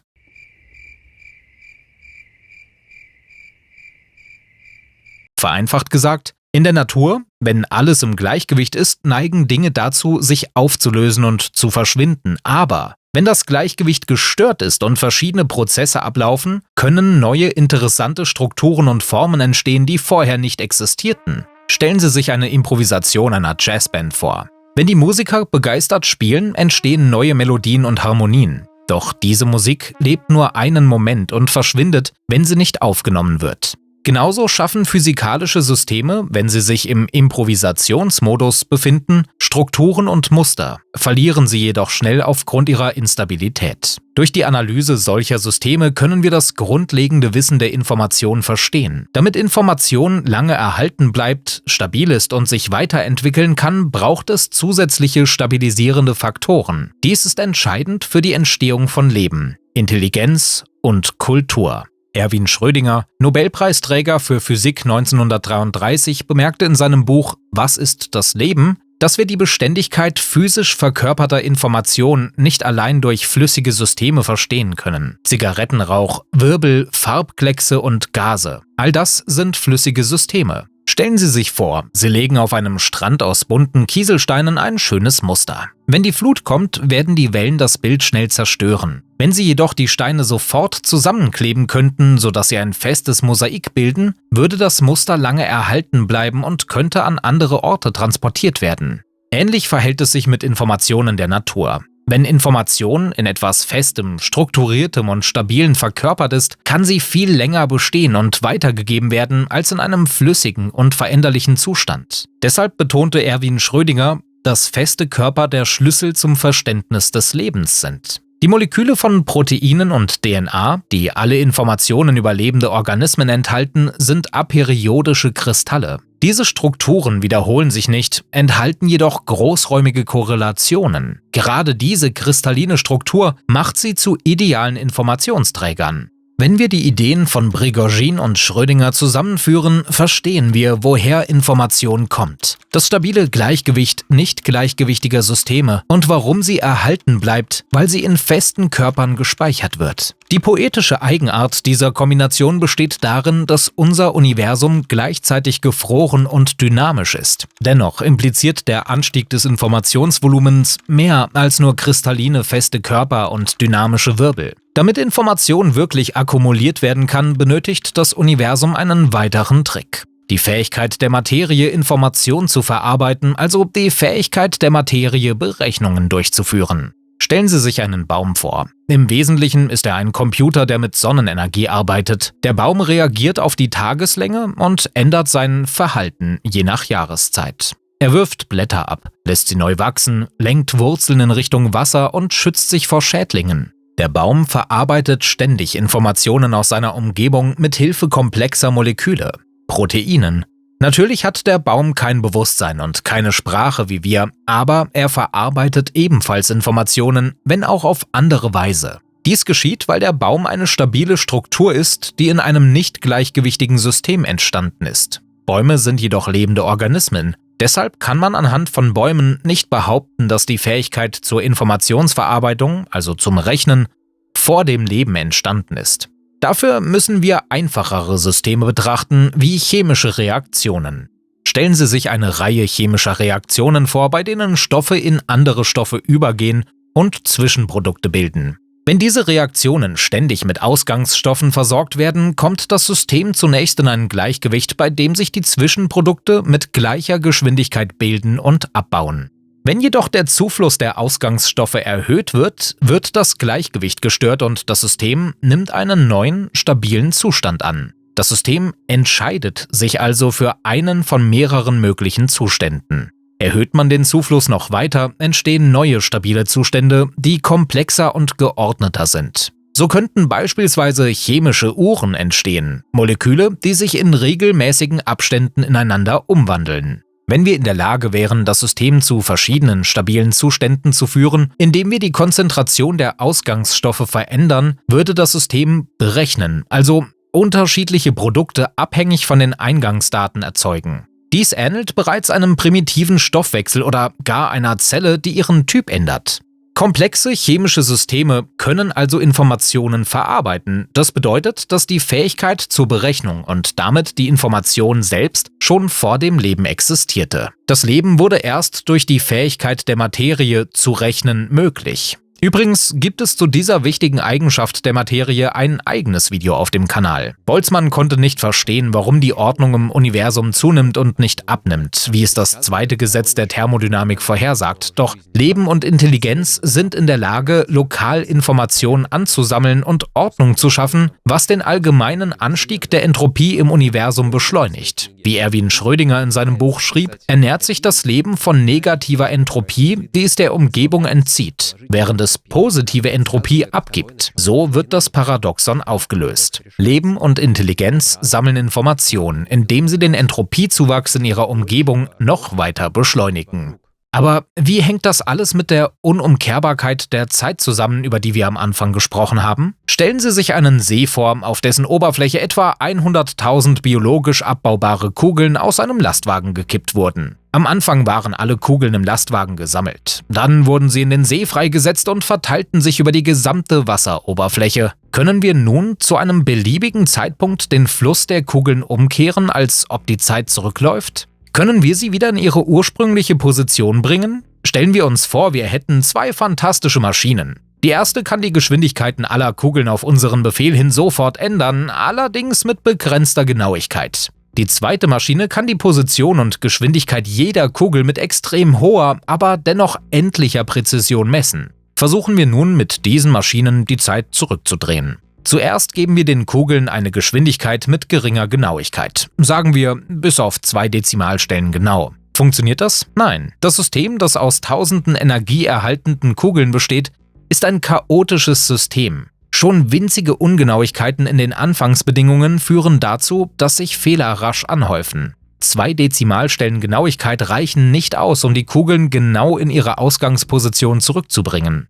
S1: Vereinfacht gesagt: In der Natur, wenn alles im Gleichgewicht ist, neigen Dinge dazu, sich aufzulösen und zu verschwinden. Aber wenn das Gleichgewicht gestört ist und verschiedene Prozesse ablaufen, können neue interessante Strukturen und Formen entstehen, die vorher nicht existierten. Stellen Sie sich eine Improvisation einer Jazzband vor. Wenn die Musiker begeistert spielen, entstehen neue Melodien und Harmonien. Doch diese Musik lebt nur einen Moment und verschwindet, wenn sie nicht aufgenommen wird. Genauso schaffen physikalische Systeme, wenn sie sich im Improvisationsmodus befinden, Strukturen und Muster, verlieren sie jedoch schnell aufgrund ihrer Instabilität. Durch die Analyse solcher Systeme können wir das grundlegende Wissen der Information verstehen. Damit Information lange erhalten bleibt, stabil ist und sich weiterentwickeln kann, braucht es zusätzliche stabilisierende Faktoren. Dies ist entscheidend für die Entstehung von Leben, Intelligenz und Kultur. Erwin Schrödinger, Nobelpreisträger für Physik 1933, bemerkte in seinem Buch »Was ist das Leben?«, dass wir die Beständigkeit physisch verkörperter Information nicht allein durch flüssige Systeme verstehen können. Zigarettenrauch, Wirbel, Farbkleckse und Gase. All das sind flüssige Systeme. Stellen Sie sich vor, Sie legen auf einem Strand aus bunten Kieselsteinen ein schönes Muster. Wenn die Flut kommt, werden die Wellen das Bild schnell zerstören. Wenn Sie jedoch die Steine sofort zusammenkleben könnten, sodass sie ein festes Mosaik bilden, würde das Muster lange erhalten bleiben und könnte an andere Orte transportiert werden. Ähnlich verhält es sich mit Informationen der Natur. Wenn Information in etwas Festem, Strukturiertem und Stabilen verkörpert ist, kann sie viel länger bestehen und weitergegeben werden als in einem flüssigen und veränderlichen Zustand. Deshalb betonte Erwin Schrödinger, dass feste Körper der Schlüssel zum Verständnis des Lebens sind. Die Moleküle von Proteinen und DNA, die alle Informationen über lebende Organismen enthalten, sind aperiodische Kristalle. Diese Strukturen wiederholen sich nicht, enthalten jedoch großräumige Korrelationen. Gerade diese kristalline Struktur macht sie zu idealen Informationsträgern. Wenn wir die Ideen von Prigozhin und Schrödinger zusammenführen, verstehen wir, woher Information kommt. Das stabile Gleichgewicht nicht gleichgewichtiger Systeme und warum sie erhalten bleibt, weil sie in festen Körpern gespeichert wird. Die poetische Eigenart dieser Kombination besteht darin, dass unser Universum gleichzeitig gefroren und dynamisch ist. Dennoch impliziert der Anstieg des Informationsvolumens mehr als nur kristalline feste Körper und dynamische Wirbel. Damit Information wirklich akkumuliert werden kann, benötigt das Universum einen weiteren Trick. Die Fähigkeit der Materie, Information zu verarbeiten, also die Fähigkeit der Materie, Berechnungen durchzuführen. Stellen Sie sich einen Baum vor. Im Wesentlichen ist er ein Computer, der mit Sonnenenergie arbeitet. Der Baum reagiert auf die Tageslänge und ändert sein Verhalten je nach Jahreszeit. Er wirft Blätter ab, lässt sie neu wachsen, lenkt Wurzeln in Richtung Wasser und schützt sich vor Schädlingen. Der Baum verarbeitet ständig Informationen aus seiner Umgebung mit Hilfe komplexer Moleküle, Proteinen. Natürlich hat der Baum kein Bewusstsein und keine Sprache wie wir, aber er verarbeitet ebenfalls Informationen, wenn auch auf andere Weise. Dies geschieht, weil der Baum eine stabile Struktur ist, die in einem nicht gleichgewichtigen System entstanden ist. Bäume sind jedoch lebende Organismen. Deshalb kann man anhand von Bäumen nicht behaupten, dass die Fähigkeit zur Informationsverarbeitung, also zum Rechnen, vor dem Leben entstanden ist. Dafür müssen wir einfachere Systeme betrachten, wie chemische Reaktionen. Stellen Sie sich eine Reihe chemischer Reaktionen vor, bei denen Stoffe in andere Stoffe übergehen und Zwischenprodukte bilden. Wenn diese Reaktionen ständig mit Ausgangsstoffen versorgt werden, kommt das System zunächst in ein Gleichgewicht, bei dem sich die Zwischenprodukte mit gleicher Geschwindigkeit bilden und abbauen. Wenn jedoch der Zufluss der Ausgangsstoffe erhöht wird, wird das Gleichgewicht gestört und das System nimmt einen neuen, stabilen Zustand an. Das System entscheidet sich also für einen von mehreren möglichen Zuständen. Erhöht man den Zufluss noch weiter, entstehen neue stabile Zustände, die komplexer und geordneter sind. So könnten beispielsweise chemische Uhren entstehen, Moleküle, die sich in regelmäßigen Abständen ineinander umwandeln. Wenn wir in der Lage wären, das System zu verschiedenen stabilen Zuständen zu führen, indem wir die Konzentration der Ausgangsstoffe verändern, würde das System berechnen, also unterschiedliche Produkte abhängig von den Eingangsdaten erzeugen. Dies ähnelt bereits einem primitiven Stoffwechsel oder gar einer Zelle, die ihren Typ ändert. Komplexe chemische Systeme können also Informationen verarbeiten. Das bedeutet, dass die Fähigkeit zur Berechnung und damit die Information selbst schon vor dem Leben existierte. Das Leben wurde erst durch die Fähigkeit der Materie zu rechnen möglich. Übrigens gibt es zu dieser wichtigen Eigenschaft der Materie ein eigenes Video auf dem Kanal. Boltzmann konnte nicht verstehen, warum die Ordnung im Universum zunimmt und nicht abnimmt, wie es das zweite Gesetz der Thermodynamik vorhersagt. Doch Leben und Intelligenz sind in der Lage, lokal Informationen anzusammeln und Ordnung zu schaffen, was den allgemeinen Anstieg der Entropie im Universum beschleunigt. Wie Erwin Schrödinger in seinem Buch schrieb, ernährt sich das Leben von negativer Entropie, die es der Umgebung entzieht, während es positive Entropie abgibt. So wird das Paradoxon aufgelöst. Leben und Intelligenz sammeln Informationen, indem sie den Entropiezuwachs in ihrer Umgebung noch weiter beschleunigen. Aber wie hängt das alles mit der Unumkehrbarkeit der Zeit zusammen, über die wir am Anfang gesprochen haben? Stellen Sie sich einen See vor, auf dessen Oberfläche etwa 100.000 biologisch abbaubare Kugeln aus einem Lastwagen gekippt wurden. Am Anfang waren alle Kugeln im Lastwagen gesammelt. Dann wurden sie in den See freigesetzt und verteilten sich über die gesamte Wasseroberfläche. Können wir nun zu einem beliebigen Zeitpunkt den Fluss der Kugeln umkehren, als ob die Zeit zurückläuft? Können wir sie wieder in ihre ursprüngliche Position bringen? Stellen wir uns vor, wir hätten zwei fantastische Maschinen. Die erste kann die Geschwindigkeiten aller Kugeln auf unseren Befehl hin sofort ändern, allerdings mit begrenzter Genauigkeit. Die zweite Maschine kann die Position und Geschwindigkeit jeder Kugel mit extrem hoher, aber dennoch endlicher Präzision messen. Versuchen wir nun mit diesen Maschinen die Zeit zurückzudrehen. Zuerst geben wir den Kugeln eine Geschwindigkeit mit geringer Genauigkeit. Sagen wir bis auf 2 Dezimalstellen genau. Funktioniert das? Nein. Das System, das aus tausenden energieerhaltenden Kugeln besteht, ist ein chaotisches System. Schon winzige Ungenauigkeiten in den Anfangsbedingungen führen dazu, dass sich Fehler rasch anhäufen. 2 Dezimalstellen Genauigkeit reichen nicht aus, um die Kugeln genau in ihre Ausgangsposition zurückzubringen.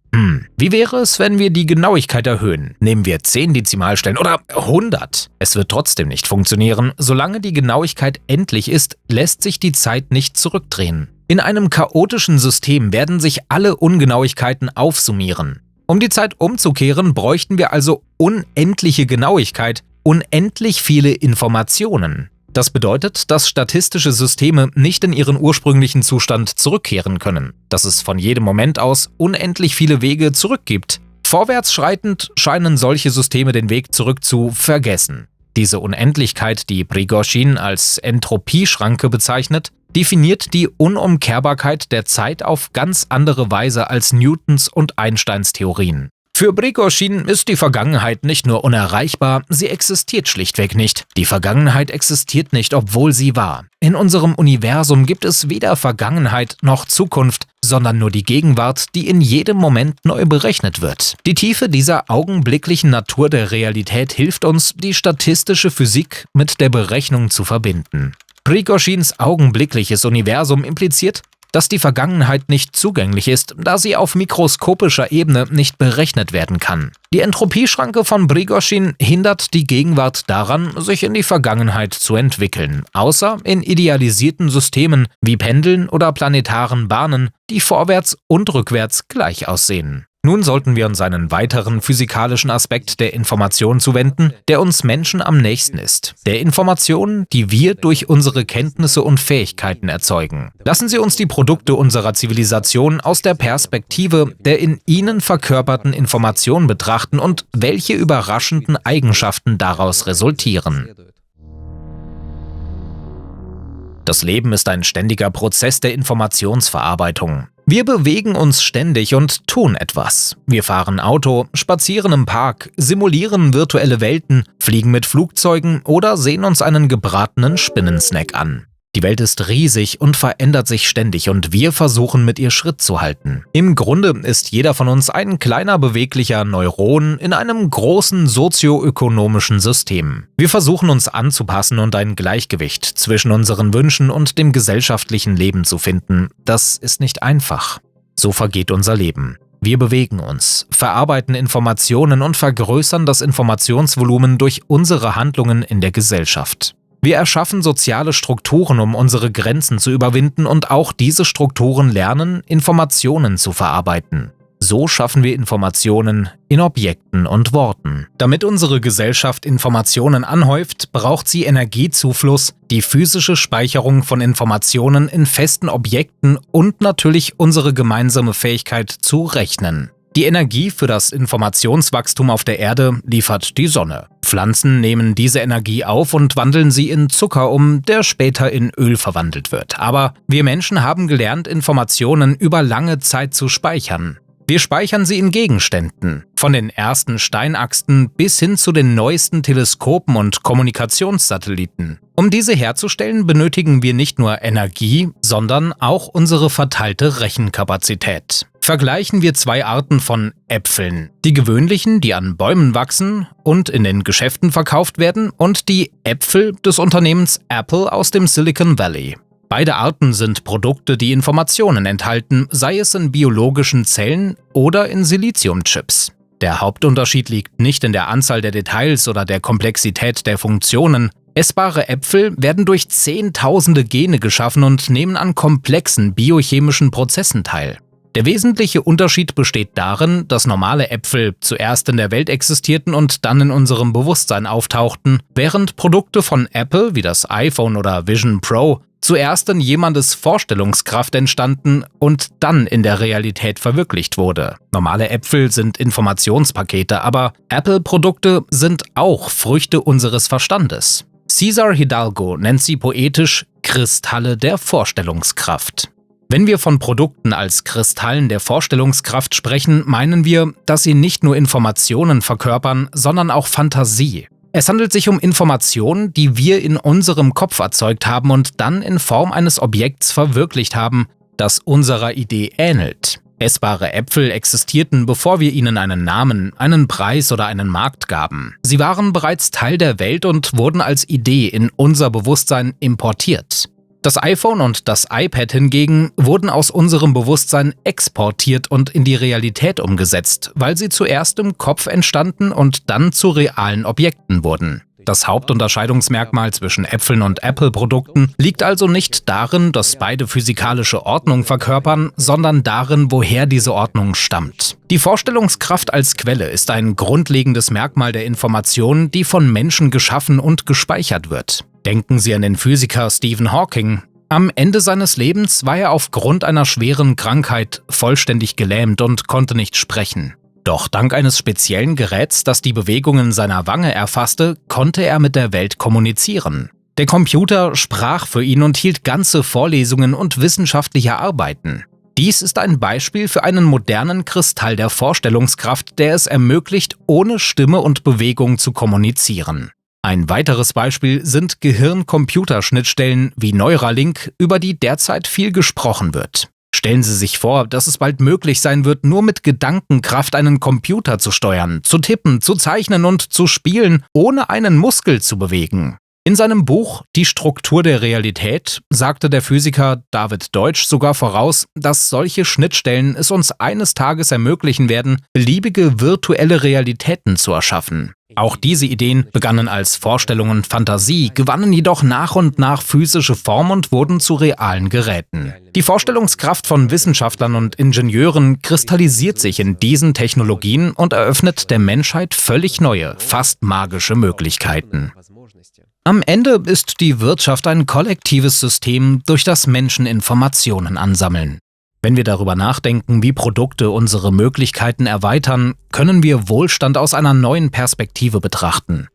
S1: Wie wäre es, wenn wir die Genauigkeit erhöhen? Nehmen wir 10 Dezimalstellen oder 100? Es wird trotzdem nicht funktionieren. Solange die Genauigkeit endlich ist, lässt sich die Zeit nicht zurückdrehen. In einem chaotischen System werden sich alle Ungenauigkeiten aufsummieren. Um die Zeit umzukehren, bräuchten wir also unendliche Genauigkeit, unendlich viele Informationen. Das bedeutet, dass statistische Systeme nicht in ihren ursprünglichen Zustand zurückkehren können, dass es von jedem Moment aus unendlich viele Wege zurück gibt. Vorwärts schreitend scheinen solche Systeme den Weg zurück zu vergessen. Diese Unendlichkeit, die Prigozhin als Entropieschranke bezeichnet, definiert die Unumkehrbarkeit der Zeit auf ganz andere Weise als Newtons und Einsteins Theorien. Für Prigozhin ist die Vergangenheit nicht nur unerreichbar, sie existiert schlichtweg nicht. Die Vergangenheit existiert nicht, obwohl sie war. In unserem Universum gibt es weder Vergangenheit noch Zukunft, sondern nur die Gegenwart, die in jedem Moment neu berechnet wird. Die Tiefe dieser augenblicklichen Natur der Realität hilft uns, die statistische Physik mit der Berechnung zu verbinden. Prigozhins augenblickliches Universum impliziert, dass die Vergangenheit nicht zugänglich ist, da sie auf mikroskopischer Ebene nicht berechnet werden kann. Die Entropieschranke von Prigozhin hindert die Gegenwart daran, sich in die Vergangenheit zu entwickeln, außer in idealisierten Systemen wie Pendeln oder planetaren Bahnen, die vorwärts und rückwärts gleich aussehen. Nun sollten wir uns einen weiteren physikalischen Aspekt der Information zuwenden, der uns Menschen am nächsten ist. Der Information, die wir durch unsere Kenntnisse und Fähigkeiten erzeugen. Lassen Sie uns die Produkte unserer Zivilisation aus der Perspektive der in ihnen verkörperten Information betrachten und welche überraschenden Eigenschaften daraus resultieren. Das Leben ist ein ständiger Prozess der Informationsverarbeitung. Wir bewegen uns ständig und tun etwas. Wir fahren Auto, spazieren im Park, simulieren virtuelle Welten, fliegen mit Flugzeugen oder sehen uns einen gebratenen Spinnensnack an. Die Welt ist riesig und verändert sich ständig und wir versuchen mit ihr Schritt zu halten. Im Grunde ist jeder von uns ein kleiner beweglicher Neuron in einem großen sozioökonomischen System. Wir versuchen uns anzupassen und ein Gleichgewicht zwischen unseren Wünschen und dem gesellschaftlichen Leben zu finden. Das ist nicht einfach. So vergeht unser Leben. Wir bewegen uns, verarbeiten Informationen und vergrößern das Informationsvolumen durch unsere Handlungen in der Gesellschaft. Wir erschaffen soziale Strukturen, um unsere Grenzen zu überwinden und auch diese Strukturen lernen, Informationen zu verarbeiten. So schaffen wir Informationen in Objekten und Worten. Damit unsere Gesellschaft Informationen anhäuft, braucht sie Energiezufluss, die physische Speicherung von Informationen in festen Objekten und natürlich unsere gemeinsame Fähigkeit zu rechnen. Die Energie für das Informationswachstum auf der Erde liefert die Sonne. Pflanzen nehmen diese Energie auf und wandeln sie in Zucker um, der später in Öl verwandelt wird. Aber wir Menschen haben gelernt, Informationen über lange Zeit zu speichern. Wir speichern sie in Gegenständen, von den ersten Steinaxten bis hin zu den neuesten Teleskopen und Kommunikationssatelliten. Um diese herzustellen, benötigen wir nicht nur Energie, sondern auch unsere verteilte Rechenkapazität. Vergleichen wir zwei Arten von Äpfeln. Die gewöhnlichen, die an Bäumen wachsen und in den Geschäften verkauft werden, und die Äpfel des Unternehmens Apple aus dem Silicon Valley. Beide Arten sind Produkte, die Informationen enthalten, sei es in biologischen Zellen oder in Siliziumchips. Der Hauptunterschied liegt nicht in der Anzahl der Details oder der Komplexität der Funktionen. Essbare Äpfel werden durch Zehntausende Gene geschaffen und nehmen an komplexen biochemischen Prozessen teil. Der wesentliche Unterschied besteht darin, dass normale Äpfel zuerst in der Welt existierten und dann in unserem Bewusstsein auftauchten, während Produkte von Apple wie das iPhone oder Vision Pro zuerst in jemandes Vorstellungskraft entstanden und dann in der Realität verwirklicht wurde. Normale Äpfel sind Informationspakete, aber Apple-Produkte sind auch Früchte unseres Verstandes. Cesar Hidalgo nennt sie poetisch Kristalle der Vorstellungskraft. Wenn wir von Produkten als Kristallen der Vorstellungskraft sprechen, meinen wir, dass sie nicht nur Informationen verkörpern, sondern auch Fantasie. Es handelt sich um Informationen, die wir in unserem Kopf erzeugt haben und dann in Form eines Objekts verwirklicht haben, das unserer Idee ähnelt. Essbare Äpfel existierten, bevor wir ihnen einen Namen, einen Preis oder einen Markt gaben. Sie waren bereits Teil der Welt und wurden als Idee in unser Bewusstsein importiert. Das iPhone und das iPad hingegen wurden aus unserem Bewusstsein exportiert und in die Realität umgesetzt, weil sie zuerst im Kopf entstanden und dann zu realen Objekten wurden. Das Hauptunterscheidungsmerkmal zwischen Äpfeln und Apple-Produkten liegt also nicht darin, dass beide physikalische Ordnung verkörpern, sondern darin, woher diese Ordnung stammt. Die Vorstellungskraft als Quelle ist ein grundlegendes Merkmal der Information, die von Menschen geschaffen und gespeichert wird. Denken Sie an den Physiker Stephen Hawking. Am Ende seines Lebens war er aufgrund einer schweren Krankheit vollständig gelähmt und konnte nicht sprechen. Doch dank eines speziellen Geräts, das die Bewegungen seiner Wange erfasste, konnte er mit der Welt kommunizieren. Der Computer sprach für ihn und hielt ganze Vorlesungen und wissenschaftliche Arbeiten. Dies ist ein Beispiel für einen modernen Kristall der Vorstellungskraft, der es ermöglicht, ohne Stimme und Bewegung zu kommunizieren. Ein weiteres Beispiel sind Gehirn-Computer-Schnittstellen wie Neuralink, über die derzeit viel gesprochen wird. Stellen Sie sich vor, dass es bald möglich sein wird, nur mit Gedankenkraft einen Computer zu steuern, zu tippen, zu zeichnen und zu spielen, ohne einen Muskel zu bewegen. In seinem Buch Die Struktur der Realität sagte der Physiker David Deutsch sogar voraus, dass solche Schnittstellen es uns eines Tages ermöglichen werden, beliebige virtuelle Realitäten zu erschaffen. Auch diese Ideen begannen als Vorstellung und Fantasie, gewannen jedoch nach und nach physische Form und wurden zu realen Geräten. Die Vorstellungskraft von Wissenschaftlern und Ingenieuren kristallisiert sich in diesen Technologien und eröffnet der Menschheit völlig neue, fast magische Möglichkeiten. Am Ende ist die Wirtschaft ein kollektives System, durch das Menschen Informationen ansammeln. Wenn wir darüber nachdenken, wie Produkte unsere Möglichkeiten erweitern, können wir Wohlstand aus einer neuen Perspektive betrachten.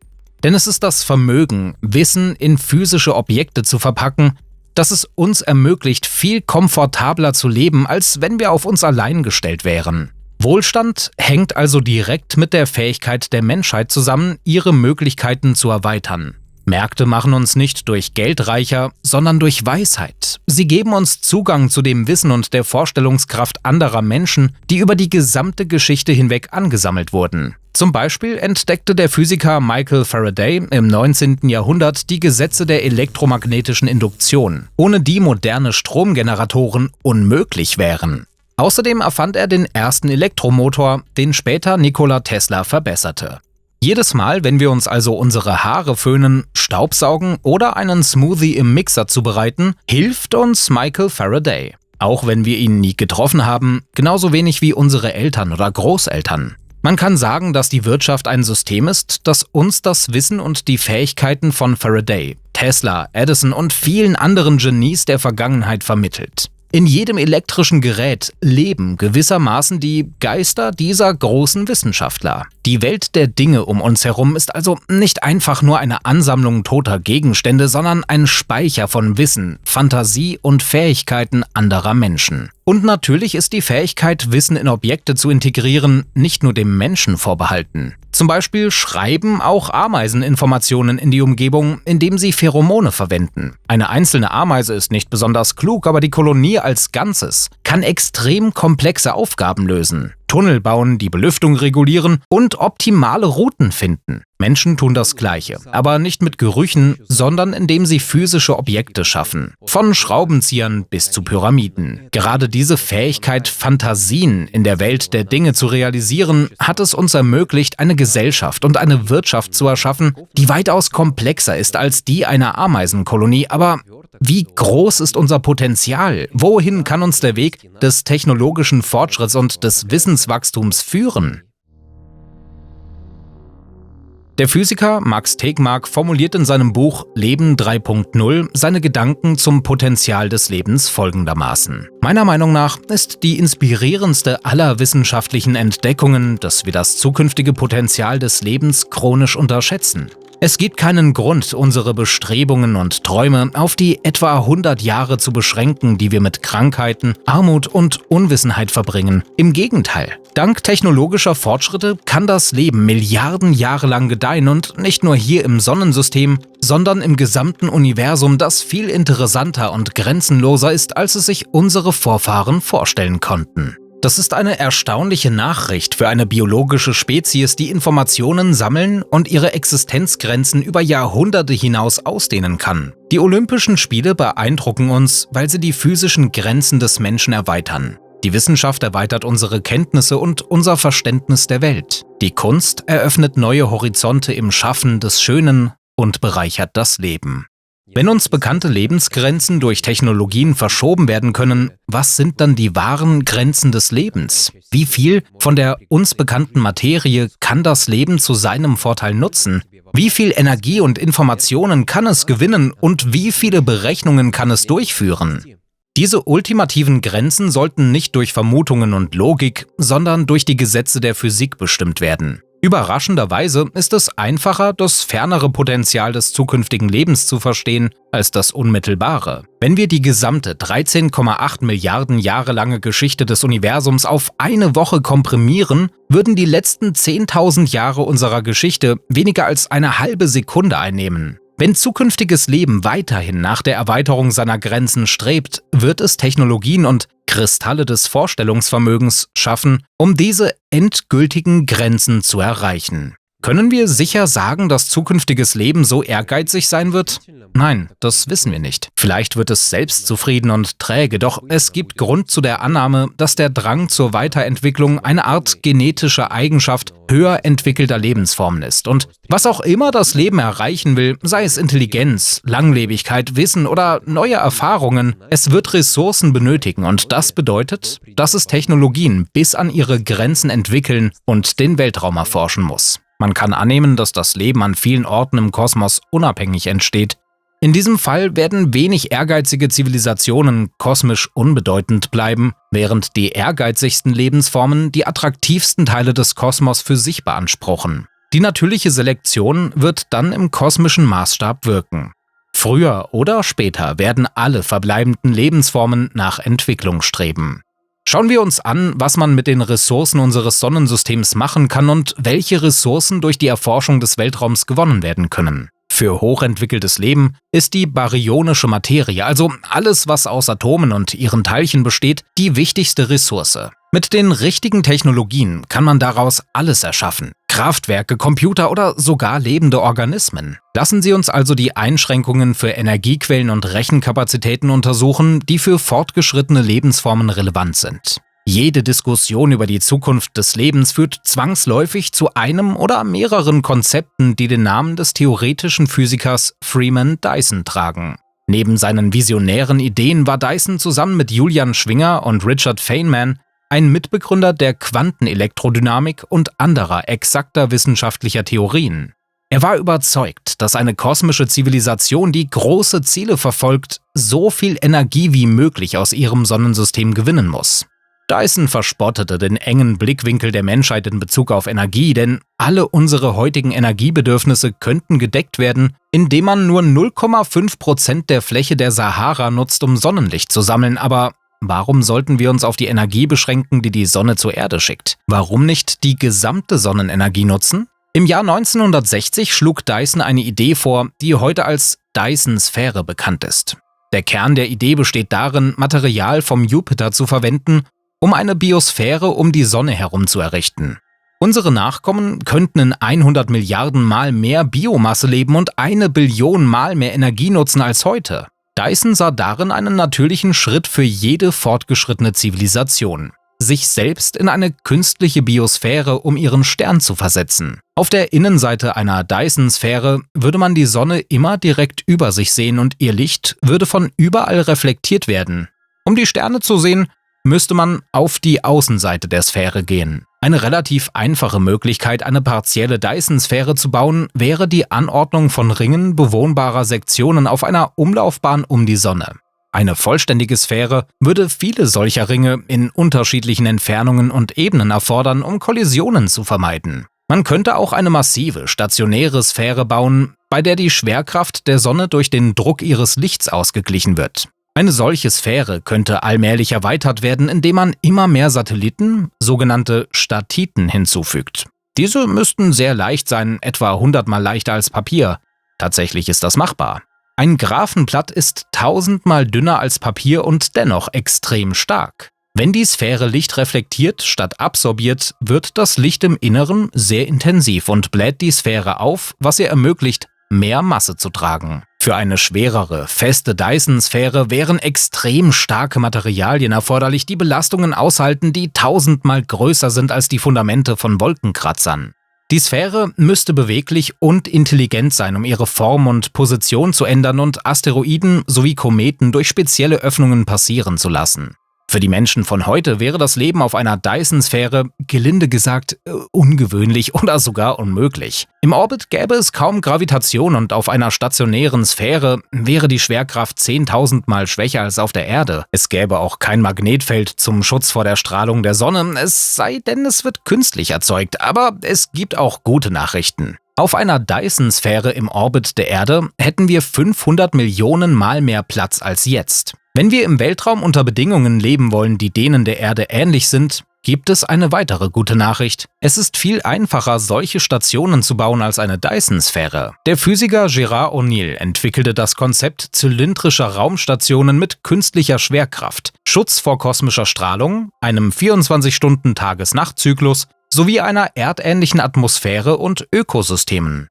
S1: Denn es ist das Vermögen, Wissen in physische Objekte zu verpacken, das es uns ermöglicht, viel komfortabler zu leben, als wenn wir auf uns allein gestellt wären. Wohlstand hängt also direkt mit der Fähigkeit der Menschheit zusammen, ihre Möglichkeiten zu erweitern. Märkte machen uns nicht durch Geld reicher, sondern durch Weisheit. Sie geben uns Zugang zu dem Wissen und der Vorstellungskraft anderer Menschen, die über die gesamte Geschichte hinweg angesammelt wurden. Zum Beispiel entdeckte der Physiker Michael Faraday im 19. Jahrhundert die Gesetze der elektromagnetischen Induktion, ohne die moderne Stromgeneratoren unmöglich wären. Außerdem erfand er den ersten Elektromotor, den später Nikola Tesla verbesserte. Jedes Mal, wenn wir uns also unsere Haare föhnen, staubsaugen oder einen Smoothie im Mixer zubereiten, hilft uns Michael Faraday. Auch wenn wir ihn nie getroffen haben, genauso wenig wie unsere Eltern oder Großeltern. Man kann sagen, dass die Wirtschaft ein System ist, das uns das Wissen und die Fähigkeiten von Faraday, Tesla, Edison und vielen anderen Genies der Vergangenheit vermittelt. In jedem elektrischen Gerät leben gewissermaßen die Geister dieser großen Wissenschaftler. Die Welt der Dinge um uns herum ist also nicht einfach nur eine Ansammlung toter Gegenstände, sondern ein Speicher von Wissen, Fantasie und Fähigkeiten anderer Menschen. Und natürlich ist die Fähigkeit, Wissen in Objekte zu integrieren, nicht nur dem Menschen vorbehalten. Zum Beispiel schreiben auch Ameisen Informationen in die Umgebung, indem sie Pheromone verwenden. Eine einzelne Ameise ist nicht besonders klug, aber die Kolonie als Ganzes kann extrem komplexe Aufgaben lösen. Tunnel bauen, die Belüftung regulieren und optimale Routen finden. Menschen tun das Gleiche, aber nicht mit Gerüchen, sondern indem sie physische Objekte schaffen. Von Schraubenziehern bis zu Pyramiden. Gerade diese Fähigkeit, Fantasien in der Welt der Dinge zu realisieren, hat es uns ermöglicht, eine Gesellschaft und eine Wirtschaft zu erschaffen, die weitaus komplexer ist als die einer Ameisenkolonie. Aber wie groß ist unser Potenzial? Wohin kann uns der Weg des technologischen Fortschritts und des Wissenswachstums führen? Der Physiker Max Tegmark formuliert in seinem Buch Leben 3.0 seine Gedanken zum Potenzial des Lebens folgendermaßen. Meiner Meinung nach ist die inspirierendste aller wissenschaftlichen Entdeckungen, dass wir das zukünftige Potenzial des Lebens chronisch unterschätzen. Es gibt keinen Grund, unsere Bestrebungen und Träume auf die etwa 100 Jahre zu beschränken, die wir mit Krankheiten, Armut und Unwissenheit verbringen. Im Gegenteil, dank technologischer Fortschritte kann das Leben Milliarden Jahre lang gedeihen und nicht nur hier im Sonnensystem, sondern im gesamten Universum, das viel interessanter und grenzenloser ist, als es sich unsere Vorfahren vorstellen konnten. Das ist eine erstaunliche Nachricht für eine biologische Spezies, die Informationen sammeln und ihre Existenzgrenzen über Jahrhunderte hinaus ausdehnen kann. Die Olympischen Spiele beeindrucken uns, weil sie die physischen Grenzen des Menschen erweitern. Die Wissenschaft erweitert unsere Kenntnisse und unser Verständnis der Welt. Die Kunst eröffnet neue Horizonte im Schaffen des Schönen und bereichert das Leben. Wenn uns bekannte Lebensgrenzen durch Technologien verschoben werden können, was sind dann die wahren Grenzen des Lebens? Wie viel von der uns bekannten Materie kann das Leben zu seinem Vorteil nutzen? Wie viel Energie und Informationen kann es gewinnen und wie viele Berechnungen kann es durchführen? Diese ultimativen Grenzen sollten nicht durch Vermutungen und Logik, sondern durch die Gesetze der Physik bestimmt werden. Überraschenderweise ist es einfacher, das fernere Potenzial des zukünftigen Lebens zu verstehen, als das unmittelbare. Wenn wir die gesamte 13,8 Milliarden Jahre lange Geschichte des Universums auf eine Woche komprimieren, würden die letzten 10.000 Jahre unserer Geschichte weniger als eine halbe Sekunde einnehmen. Wenn zukünftiges Leben weiterhin nach der Erweiterung seiner Grenzen strebt, wird es Technologien und Kristalle des Vorstellungsvermögens schaffen, um diese endgültigen Grenzen zu erreichen. Können wir sicher sagen, dass zukünftiges Leben so ehrgeizig sein wird? Nein, das wissen wir nicht. Vielleicht wird es selbstzufrieden und träge, doch es gibt Grund zu der Annahme, dass der Drang zur Weiterentwicklung eine Art genetische Eigenschaft höher entwickelter Lebensformen ist. Und was auch immer das Leben erreichen will, sei es Intelligenz, Langlebigkeit, Wissen oder neue Erfahrungen, es wird Ressourcen benötigen und das bedeutet, dass es Technologien bis an ihre Grenzen entwickeln und den Weltraum erforschen muss. Man kann annehmen, dass das Leben an vielen Orten im Kosmos unabhängig entsteht. In diesem Fall werden wenig ehrgeizige Zivilisationen kosmisch unbedeutend bleiben, während die ehrgeizigsten Lebensformen die attraktivsten Teile des Kosmos für sich beanspruchen. Die natürliche Selektion wird dann im kosmischen Maßstab wirken. Früher oder später werden alle verbleibenden Lebensformen nach Entwicklung streben. Schauen wir uns an, was man mit den Ressourcen unseres Sonnensystems machen kann und welche Ressourcen durch die Erforschung des Weltraums gewonnen werden können. Für hochentwickeltes Leben ist die baryonische Materie, also alles, was aus Atomen und ihren Teilchen besteht, die wichtigste Ressource. Mit den richtigen Technologien kann man daraus alles erschaffen. Kraftwerke, Computer oder sogar lebende Organismen. Lassen Sie uns also die Einschränkungen für Energiequellen und Rechenkapazitäten untersuchen, die für fortgeschrittene Lebensformen relevant sind. Jede Diskussion über die Zukunft des Lebens führt zwangsläufig zu einem oder mehreren Konzepten, die den Namen des theoretischen Physikers Freeman Dyson tragen. Neben seinen visionären Ideen war Dyson zusammen mit Julian Schwinger und Richard Feynman ein Mitbegründer der Quantenelektrodynamik und anderer exakter wissenschaftlicher Theorien. Er war überzeugt, dass eine kosmische Zivilisation, die große Ziele verfolgt, so viel Energie wie möglich aus ihrem Sonnensystem gewinnen muss. Dyson verspottete den engen Blickwinkel der Menschheit in Bezug auf Energie, denn alle unsere heutigen Energiebedürfnisse könnten gedeckt werden, indem man nur 0,5% der Fläche der Sahara nutzt, um Sonnenlicht zu sammeln, aber warum sollten wir uns auf die Energie beschränken, die die Sonne zur Erde schickt? Warum nicht die gesamte Sonnenenergie nutzen? Im Jahr 1960 schlug Dyson eine Idee vor, die heute als Dyson-Sphäre bekannt ist. Der Kern der Idee besteht darin, Material vom Jupiter zu verwenden, um eine Biosphäre um die Sonne herum zu errichten. Unsere Nachkommen könnten in 100 Milliarden Mal mehr Biomasse leben und 1 Billion Mal mehr Energie nutzen als heute. Dyson sah darin einen natürlichen Schritt für jede fortgeschrittene Zivilisation, sich selbst in eine künstliche Biosphäre um ihren Stern zu versetzen. Auf der Innenseite einer Dyson-Sphäre würde man die Sonne immer direkt über sich sehen und ihr Licht würde von überall reflektiert werden. Um die Sterne zu sehen, müsste man auf die Außenseite der Sphäre gehen. Eine relativ einfache Möglichkeit, eine partielle Dyson-Sphäre zu bauen, wäre die Anordnung von Ringen bewohnbarer Sektionen auf einer Umlaufbahn um die Sonne. Eine vollständige Sphäre würde viele solcher Ringe in unterschiedlichen Entfernungen und Ebenen erfordern, um Kollisionen zu vermeiden. Man könnte auch eine massive, stationäre Sphäre bauen, bei der die Schwerkraft der Sonne durch den Druck ihres Lichts ausgeglichen wird. Eine solche Sphäre könnte allmählich erweitert werden, indem man immer mehr Satelliten, sogenannte Statiten, hinzufügt. Diese müssten sehr leicht sein, etwa 100-mal leichter als Papier. Tatsächlich ist das machbar. Ein Graphenblatt ist 1000-mal dünner als Papier und dennoch extrem stark. Wenn die Sphäre Licht reflektiert statt absorbiert, wird das Licht im Inneren sehr intensiv und bläht die Sphäre auf, was ihr ermöglicht, mehr Masse zu tragen. Für eine schwerere, feste Dyson-Sphäre wären extrem starke Materialien erforderlich, die Belastungen aushalten, die 1000-mal größer sind als die Fundamente von Wolkenkratzern. Die Sphäre müsste beweglich und intelligent sein, um ihre Form und Position zu ändern und Asteroiden sowie Kometen durch spezielle Öffnungen passieren zu lassen. Für die Menschen von heute wäre das Leben auf einer Dyson-Sphäre, gelinde gesagt, ungewöhnlich oder sogar unmöglich. Im Orbit gäbe es kaum Gravitation und auf einer stationären Sphäre wäre die Schwerkraft 10.000-mal schwächer als auf der Erde. Es gäbe auch kein Magnetfeld zum Schutz vor der Strahlung der Sonne, es sei denn, es wird künstlich erzeugt, aber es gibt auch gute Nachrichten. Auf einer Dyson-Sphäre im Orbit der Erde hätten wir 500 Millionen Mal mehr Platz als jetzt. Wenn wir im Weltraum unter Bedingungen leben wollen, die denen der Erde ähnlich sind, gibt es eine weitere gute Nachricht. Es ist viel einfacher, solche Stationen zu bauen als eine Dyson-Sphäre. Der Physiker Gerard O'Neill entwickelte das Konzept zylindrischer Raumstationen mit künstlicher Schwerkraft, Schutz vor kosmischer Strahlung, einem 24-Stunden-Tages-Nacht-Zyklus sowie einer erdähnlichen Atmosphäre und Ökosystemen.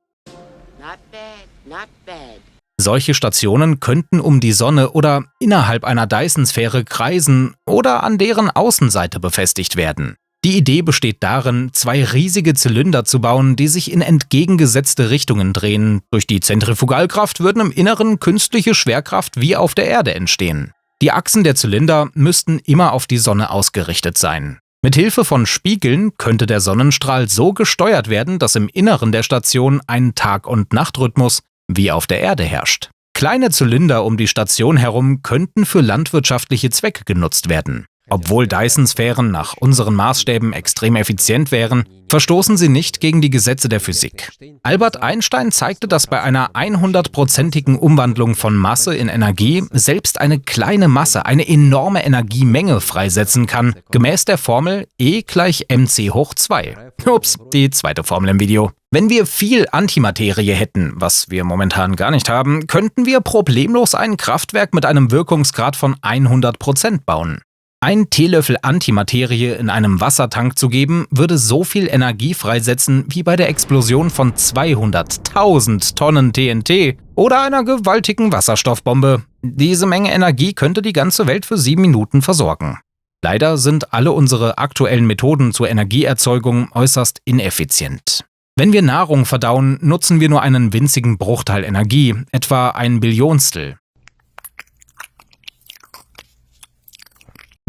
S2: Not bad, not bad.
S1: Solche Stationen könnten um die Sonne oder innerhalb einer Dyson-Sphäre kreisen oder an deren Außenseite befestigt werden. Die Idee besteht darin, zwei riesige Zylinder zu bauen, die sich in entgegengesetzte Richtungen drehen. Durch die Zentrifugalkraft würden im Inneren künstliche Schwerkraft wie auf der Erde entstehen. Die Achsen der Zylinder müssten immer auf die Sonne ausgerichtet sein. Mit Hilfe von Spiegeln könnte der Sonnenstrahl so gesteuert werden, dass im Inneren der Station ein Tag- und Nachtrhythmus wie auf der Erde herrscht. Kleine Zylinder um die Station herum könnten für landwirtschaftliche Zwecke genutzt werden. Obwohl Dyson-Sphären nach unseren Maßstäben extrem effizient wären, verstoßen sie nicht gegen die Gesetze der Physik. Albert Einstein zeigte, dass bei einer 100%igen Umwandlung von Masse in Energie selbst eine kleine Masse eine enorme Energiemenge freisetzen kann, gemäß der Formel E = mc². Ups, die zweite Formel im Video. Wenn wir viel Antimaterie hätten, was wir momentan gar nicht haben, könnten wir problemlos ein Kraftwerk mit einem Wirkungsgrad von 100% bauen. Ein Teelöffel Antimaterie in einem Wassertank zu geben, würde so viel Energie freisetzen wie bei der Explosion von 200.000 Tonnen TNT oder einer gewaltigen Wasserstoffbombe. Diese Menge Energie könnte die ganze Welt für 7 Minuten versorgen. Leider sind alle unsere aktuellen Methoden zur Energieerzeugung äußerst ineffizient. Wenn wir Nahrung verdauen, nutzen wir nur einen winzigen Bruchteil Energie, etwa ein Billionstel.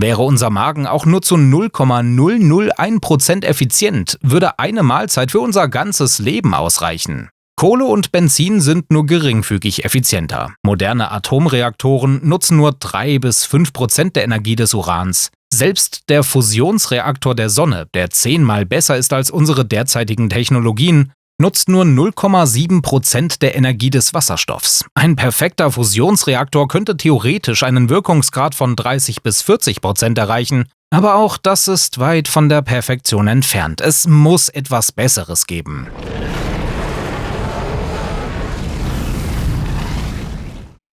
S1: Wäre unser Magen auch nur zu 0,001% effizient, würde eine Mahlzeit für unser ganzes Leben ausreichen. Kohle und Benzin sind nur geringfügig effizienter. Moderne Atomreaktoren nutzen nur 3–5% der Energie des Urans. Selbst der Fusionsreaktor der Sonne, der 10-mal besser ist als unsere derzeitigen Technologien, nutzt nur 0,7% der Energie des Wasserstoffs. Ein perfekter Fusionsreaktor könnte theoretisch einen Wirkungsgrad von 30–40% erreichen, aber auch das ist weit von der Perfektion entfernt. Es muss etwas Besseres geben.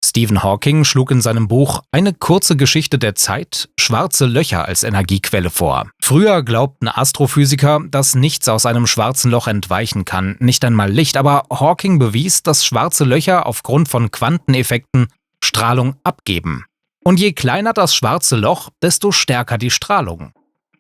S1: Stephen Hawking schlug in seinem Buch Eine kurze Geschichte der Zeit schwarze Löcher als Energiequelle vor. Früher glaubten Astrophysiker, dass nichts aus einem schwarzen Loch entweichen kann, nicht einmal Licht, aber Hawking bewies, dass schwarze Löcher aufgrund von Quanteneffekten Strahlung abgeben. Und je kleiner das schwarze Loch, desto stärker die Strahlung.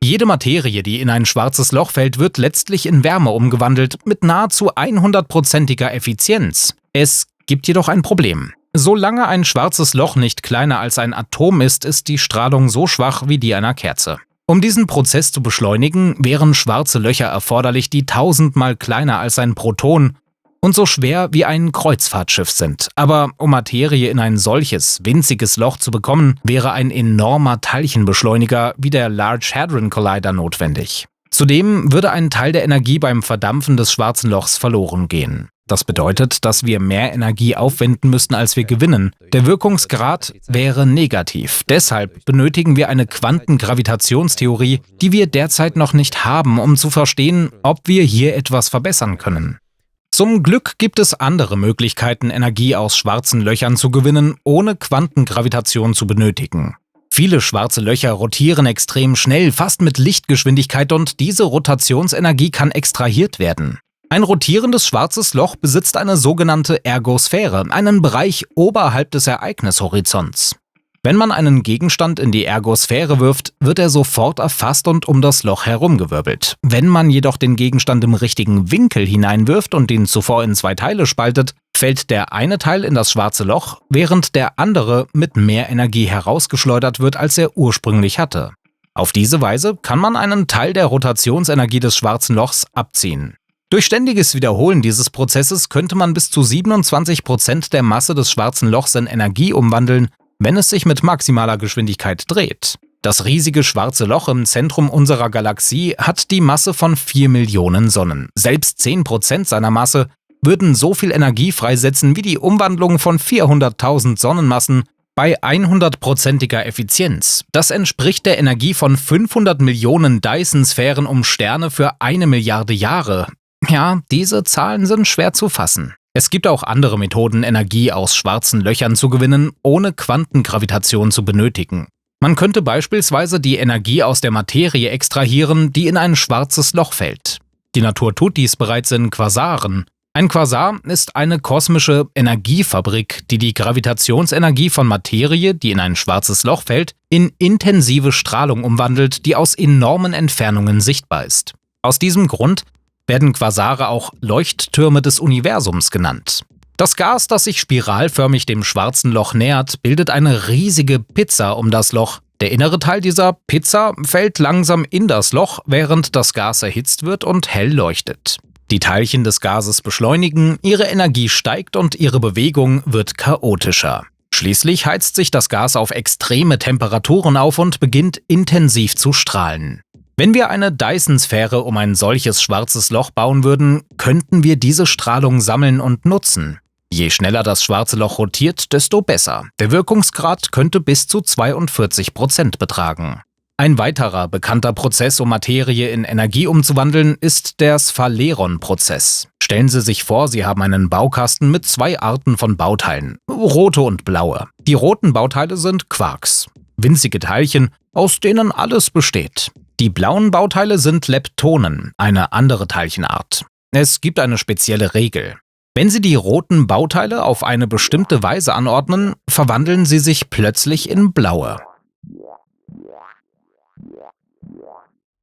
S1: Jede Materie, die in ein schwarzes Loch fällt, wird letztlich in Wärme umgewandelt, mit nahezu 100%iger Effizienz. Es gibt jedoch ein Problem. Solange ein schwarzes Loch nicht kleiner als ein Atom ist, ist die Strahlung so schwach wie die einer Kerze. Um diesen Prozess zu beschleunigen, wären schwarze Löcher erforderlich, die 1000-mal kleiner als ein Proton und so schwer wie ein Kreuzfahrtschiff sind. Aber um Materie in ein solches, winziges Loch zu bekommen, wäre ein enormer Teilchenbeschleuniger wie der Large Hadron Collider notwendig. Zudem würde ein Teil der Energie beim Verdampfen des schwarzen Lochs verloren gehen. Das bedeutet, dass wir mehr Energie aufwenden müssten, als wir gewinnen. Der Wirkungsgrad wäre negativ. Deshalb benötigen wir eine Quantengravitationstheorie, die wir derzeit noch nicht haben, um zu verstehen, ob wir hier etwas verbessern können. Zum Glück gibt es andere Möglichkeiten, Energie aus schwarzen Löchern zu gewinnen, ohne Quantengravitation zu benötigen. Viele schwarze Löcher rotieren extrem schnell, fast mit Lichtgeschwindigkeit, und diese Rotationsenergie kann extrahiert werden. Ein rotierendes schwarzes Loch besitzt eine sogenannte Ergosphäre, einen Bereich oberhalb des Ereignishorizonts. Wenn man einen Gegenstand in die Ergosphäre wirft, wird er sofort erfasst und um das Loch herumgewirbelt. Wenn man jedoch den Gegenstand im richtigen Winkel hineinwirft und ihn zuvor in 2 Teile spaltet, fällt der eine Teil in das schwarze Loch, während der andere mit mehr Energie herausgeschleudert wird, als er ursprünglich hatte. Auf diese Weise kann man einen Teil der Rotationsenergie des schwarzen Lochs abziehen. Durch ständiges Wiederholen dieses Prozesses könnte man bis zu 27% der Masse des schwarzen Lochs in Energie umwandeln, wenn es sich mit maximaler Geschwindigkeit dreht. Das riesige schwarze Loch im Zentrum unserer Galaxie hat die Masse von 4 Millionen Sonnen. Selbst 10% seiner Masse würden so viel Energie freisetzen wie die Umwandlung von 400.000 Sonnenmassen bei 100%iger Effizienz. Das entspricht der Energie von 500 Millionen Dyson-Sphären um Sterne für 1 Milliarde Jahre. Ja, diese Zahlen sind schwer zu fassen. Es gibt auch andere Methoden, Energie aus schwarzen Löchern zu gewinnen, ohne Quantengravitation zu benötigen. Man könnte beispielsweise die Energie aus der Materie extrahieren, die in ein schwarzes Loch fällt. Die Natur tut dies bereits in Quasaren. Ein Quasar ist eine kosmische Energiefabrik, die die Gravitationsenergie von Materie, die in ein schwarzes Loch fällt, in intensive Strahlung umwandelt, die aus enormen Entfernungen sichtbar ist. Aus diesem Grund werden Quasare auch Leuchttürme des Universums genannt. Das Gas, das sich spiralförmig dem schwarzen Loch nähert, bildet eine riesige Pizza um das Loch. Der innere Teil dieser Pizza fällt langsam in das Loch, während das Gas erhitzt wird und hell leuchtet. Die Teilchen des Gases beschleunigen, ihre Energie steigt und ihre Bewegung wird chaotischer. Schließlich heizt sich das Gas auf extreme Temperaturen auf und beginnt intensiv zu strahlen. Wenn wir eine Dyson-Sphäre um ein solches schwarzes Loch bauen würden, könnten wir diese Strahlung sammeln und nutzen. Je schneller das schwarze Loch rotiert, desto besser. Der Wirkungsgrad könnte bis zu 42% betragen. Ein weiterer bekannter Prozess, um Materie in Energie umzuwandeln, ist der Sphaleron-Prozess. Stellen Sie sich vor, Sie haben einen Baukasten mit zwei Arten von Bauteilen, rote und blaue. Die roten Bauteile sind Quarks, winzige Teilchen, aus denen alles besteht. Die blauen Bauteile sind Leptonen, eine andere Teilchenart. Es gibt eine spezielle Regel. Wenn Sie die roten Bauteile auf eine bestimmte Weise anordnen, verwandeln sie sich plötzlich in blaue.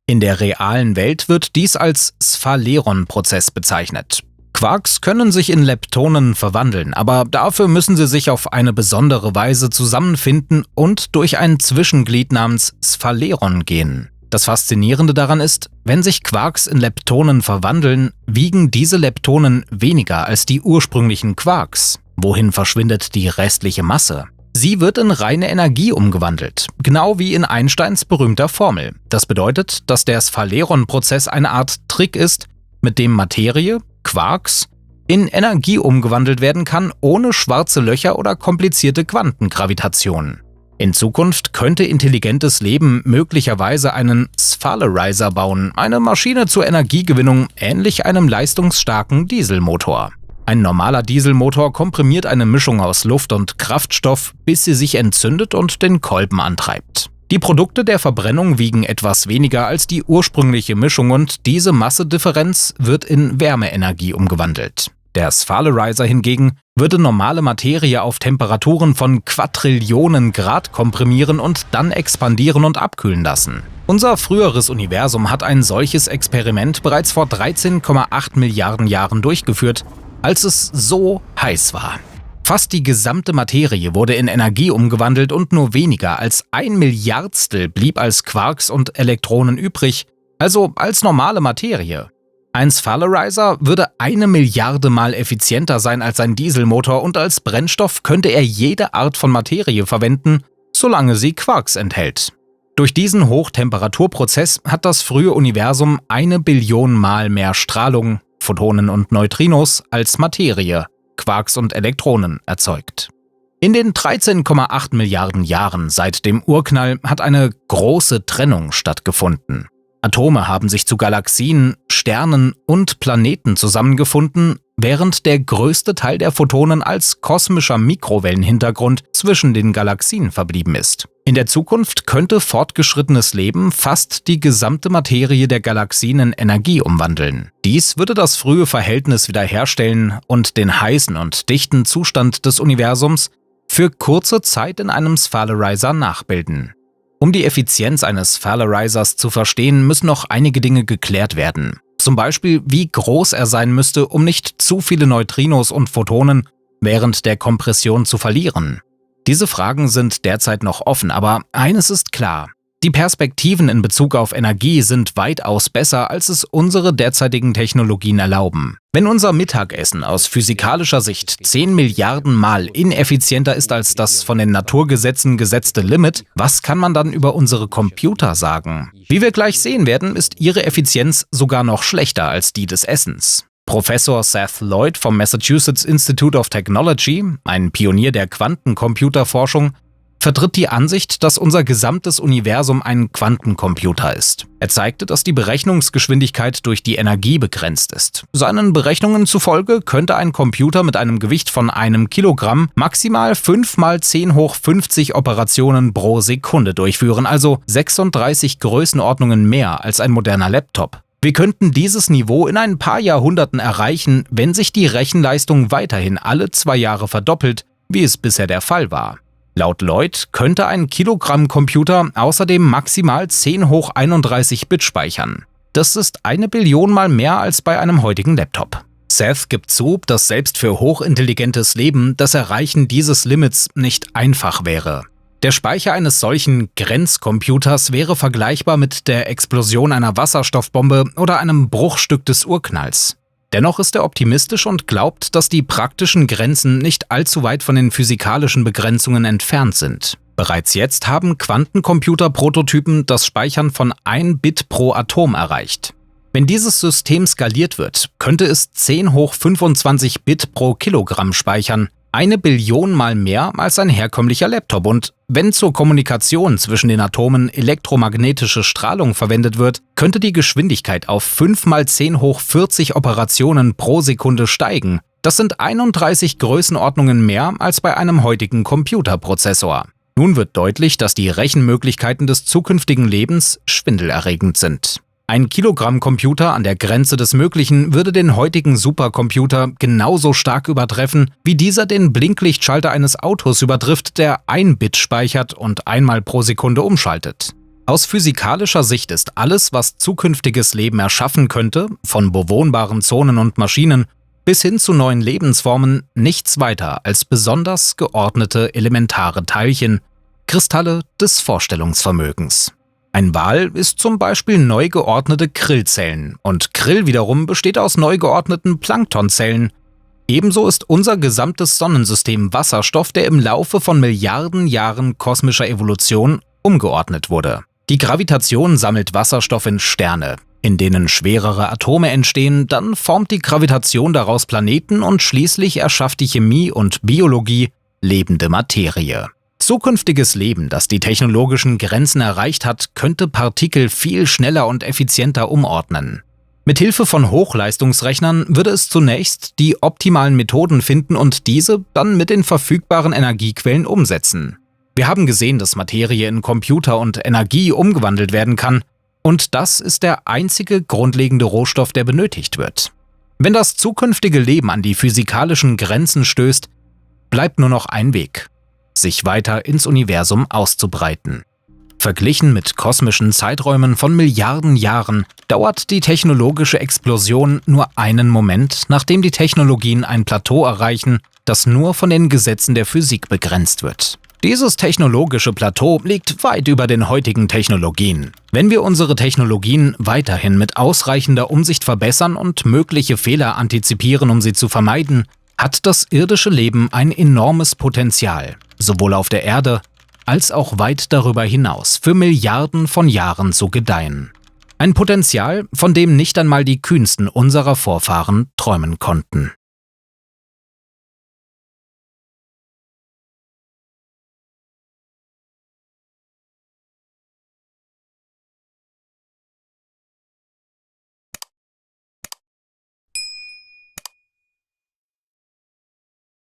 S1: In der realen Welt wird dies als Sphaleron-Prozess bezeichnet. Quarks können sich in Leptonen verwandeln, aber dafür müssen sie sich auf eine besondere Weise zusammenfinden und durch ein Zwischenglied namens Sphaleron gehen. Das Faszinierende daran ist, wenn sich Quarks in Leptonen verwandeln, wiegen diese Leptonen weniger als die ursprünglichen Quarks. Wohin verschwindet die restliche Masse? Sie wird in reine Energie umgewandelt, genau wie in Einsteins berühmter Formel. Das bedeutet, dass der Sphaleron-Prozess eine Art Trick ist, mit dem Materie, Quarks, in Energie umgewandelt werden kann, ohne schwarze Löcher oder komplizierte Quantengravitation. In Zukunft könnte intelligentes Leben möglicherweise einen Sphalerizer bauen, eine Maschine zur Energiegewinnung ähnlich einem leistungsstarken Dieselmotor. Ein normaler Dieselmotor komprimiert eine Mischung aus Luft und Kraftstoff, bis sie sich entzündet und den Kolben antreibt. Die Produkte der Verbrennung wiegen etwas weniger als die ursprüngliche Mischung und diese Massedifferenz wird in Wärmeenergie umgewandelt. Der Sphalerizer hingegen würde normale Materie auf Temperaturen von Quadrillionen Grad komprimieren und dann expandieren und abkühlen lassen. Unser früheres Universum hat ein solches Experiment bereits vor 13,8 Milliarden Jahren durchgeführt, als es so heiß war. Fast die gesamte Materie wurde in Energie umgewandelt und nur weniger als 1 Milliardstel blieb als Quarks und Elektronen übrig, also als normale Materie. Ein Sphalerizer würde 1 Milliarde Mal effizienter sein als ein Dieselmotor und als Brennstoff könnte er jede Art von Materie verwenden, solange sie Quarks enthält. Durch diesen Hochtemperaturprozess hat das frühe Universum 1 Billion Mal mehr Strahlung, Photonen und Neutrinos als Materie, Quarks und Elektronen erzeugt. In den 13,8 Milliarden Jahren seit dem Urknall hat eine große Trennung stattgefunden. Atome haben sich zu Galaxien, Sternen und Planeten zusammengefunden, während der größte Teil der Photonen als kosmischer Mikrowellenhintergrund zwischen den Galaxien verblieben ist. In der Zukunft könnte fortgeschrittenes Leben fast die gesamte Materie der Galaxien in Energie umwandeln. Dies würde das frühe Verhältnis wiederherstellen und den heißen und dichten Zustand des Universums für kurze Zeit in einem Sphalerizer nachbilden. Um die Effizienz eines Sphalerizers zu verstehen, müssen noch einige Dinge geklärt werden. Zum Beispiel, wie groß er sein müsste, um nicht zu viele Neutrinos und Photonen während der Kompression zu verlieren. Diese Fragen sind derzeit noch offen, aber eines ist klar: Die Perspektiven in Bezug auf Energie sind weitaus besser, als es unsere derzeitigen Technologien erlauben. Wenn unser Mittagessen aus physikalischer Sicht 10 Milliarden Mal ineffizienter ist als das von den Naturgesetzen gesetzte Limit, was kann man dann über unsere Computer sagen? Wie wir gleich sehen werden, ist ihre Effizienz sogar noch schlechter als die des Essens. Professor Seth Lloyd vom Massachusetts Institute of Technology, ein Pionier der Quantencomputerforschung, vertritt die Ansicht, dass unser gesamtes Universum ein Quantencomputer ist. Er zeigte, dass die Berechnungsgeschwindigkeit durch die Energie begrenzt ist. Seinen Berechnungen zufolge könnte ein Computer mit einem Gewicht von 1 Kilogramm maximal 5 mal 10 hoch 50 Operationen pro Sekunde durchführen, also 36 Größenordnungen mehr als ein moderner Laptop. Wir könnten dieses Niveau in ein paar Jahrhunderten erreichen, wenn sich die Rechenleistung weiterhin alle 2 Jahre verdoppelt, wie es bisher der Fall war. Laut Lloyd könnte ein Kilogramm-Computer außerdem maximal 10 hoch 31 Bit speichern. Das ist 1 Billion mal mehr als bei einem heutigen Laptop. Seth gibt zu, dass selbst für hochintelligentes Leben das Erreichen dieses Limits nicht einfach wäre. Der Speicher eines solchen Grenzcomputers wäre vergleichbar mit der Explosion einer Wasserstoffbombe oder einem Bruchstück des Urknalls. Dennoch ist er optimistisch und glaubt, dass die praktischen Grenzen nicht allzu weit von den physikalischen Begrenzungen entfernt sind. Bereits jetzt haben Quantencomputer-Prototypen das Speichern von 1 Bit pro Atom erreicht. Wenn dieses System skaliert wird, könnte es 10 hoch 25 Bit pro Kilogramm speichern, 1 Billion mal mehr als ein herkömmlicher Laptop, und wenn zur Kommunikation zwischen den Atomen elektromagnetische Strahlung verwendet wird, könnte die Geschwindigkeit auf 5 mal 10 hoch 40 Operationen pro Sekunde steigen. Das sind 31 Größenordnungen mehr als bei einem heutigen Computerprozessor. Nun wird deutlich, dass die Rechenmöglichkeiten des zukünftigen Lebens schwindelerregend sind. Ein Kilogramm-Computer an der Grenze des Möglichen würde den heutigen Supercomputer genauso stark übertreffen, wie dieser den Blinklichtschalter eines Autos übertrifft, der 1 Bit speichert und einmal pro Sekunde umschaltet. Aus physikalischer Sicht ist alles, was zukünftiges Leben erschaffen könnte, von bewohnbaren Zonen und Maschinen bis hin zu neuen Lebensformen, nichts weiter als besonders geordnete elementare Teilchen, Kristalle des Vorstellungsvermögens. Ein Wal ist zum Beispiel neu geordnete Krillzellen, und Krill wiederum besteht aus neu geordneten Planktonzellen. Ebenso ist unser gesamtes Sonnensystem Wasserstoff, der im Laufe von Milliarden Jahren kosmischer Evolution umgeordnet wurde. Die Gravitation sammelt Wasserstoff in Sterne, in denen schwerere Atome entstehen, dann formt die Gravitation daraus Planeten und schließlich erschafft die Chemie und Biologie lebende Materie. Zukünftiges Leben, das die technologischen Grenzen erreicht hat, könnte Partikel viel schneller und effizienter umordnen. Mithilfe von Hochleistungsrechnern würde es zunächst die optimalen Methoden finden und diese dann mit den verfügbaren Energiequellen umsetzen. Wir haben gesehen, dass Materie in Computer und Energie umgewandelt werden kann, und das ist der einzige grundlegende Rohstoff, der benötigt wird. Wenn das zukünftige Leben an die physikalischen Grenzen stößt, bleibt nur noch ein Weg: sich weiter ins Universum auszubreiten. Verglichen mit kosmischen Zeiträumen von Milliarden Jahren dauert die technologische Explosion nur einen Moment, nachdem die Technologien ein Plateau erreichen, das nur von den Gesetzen der Physik begrenzt wird. Dieses technologische Plateau liegt weit über den heutigen Technologien. Wenn wir unsere Technologien weiterhin mit ausreichender Umsicht verbessern und mögliche Fehler antizipieren, um sie zu vermeiden, hat das irdische Leben ein enormes Potenzial, sowohl auf der Erde als auch weit darüber hinaus, für Milliarden von Jahren zu gedeihen. Ein Potenzial, von dem nicht einmal die kühnsten unserer Vorfahren träumen konnten.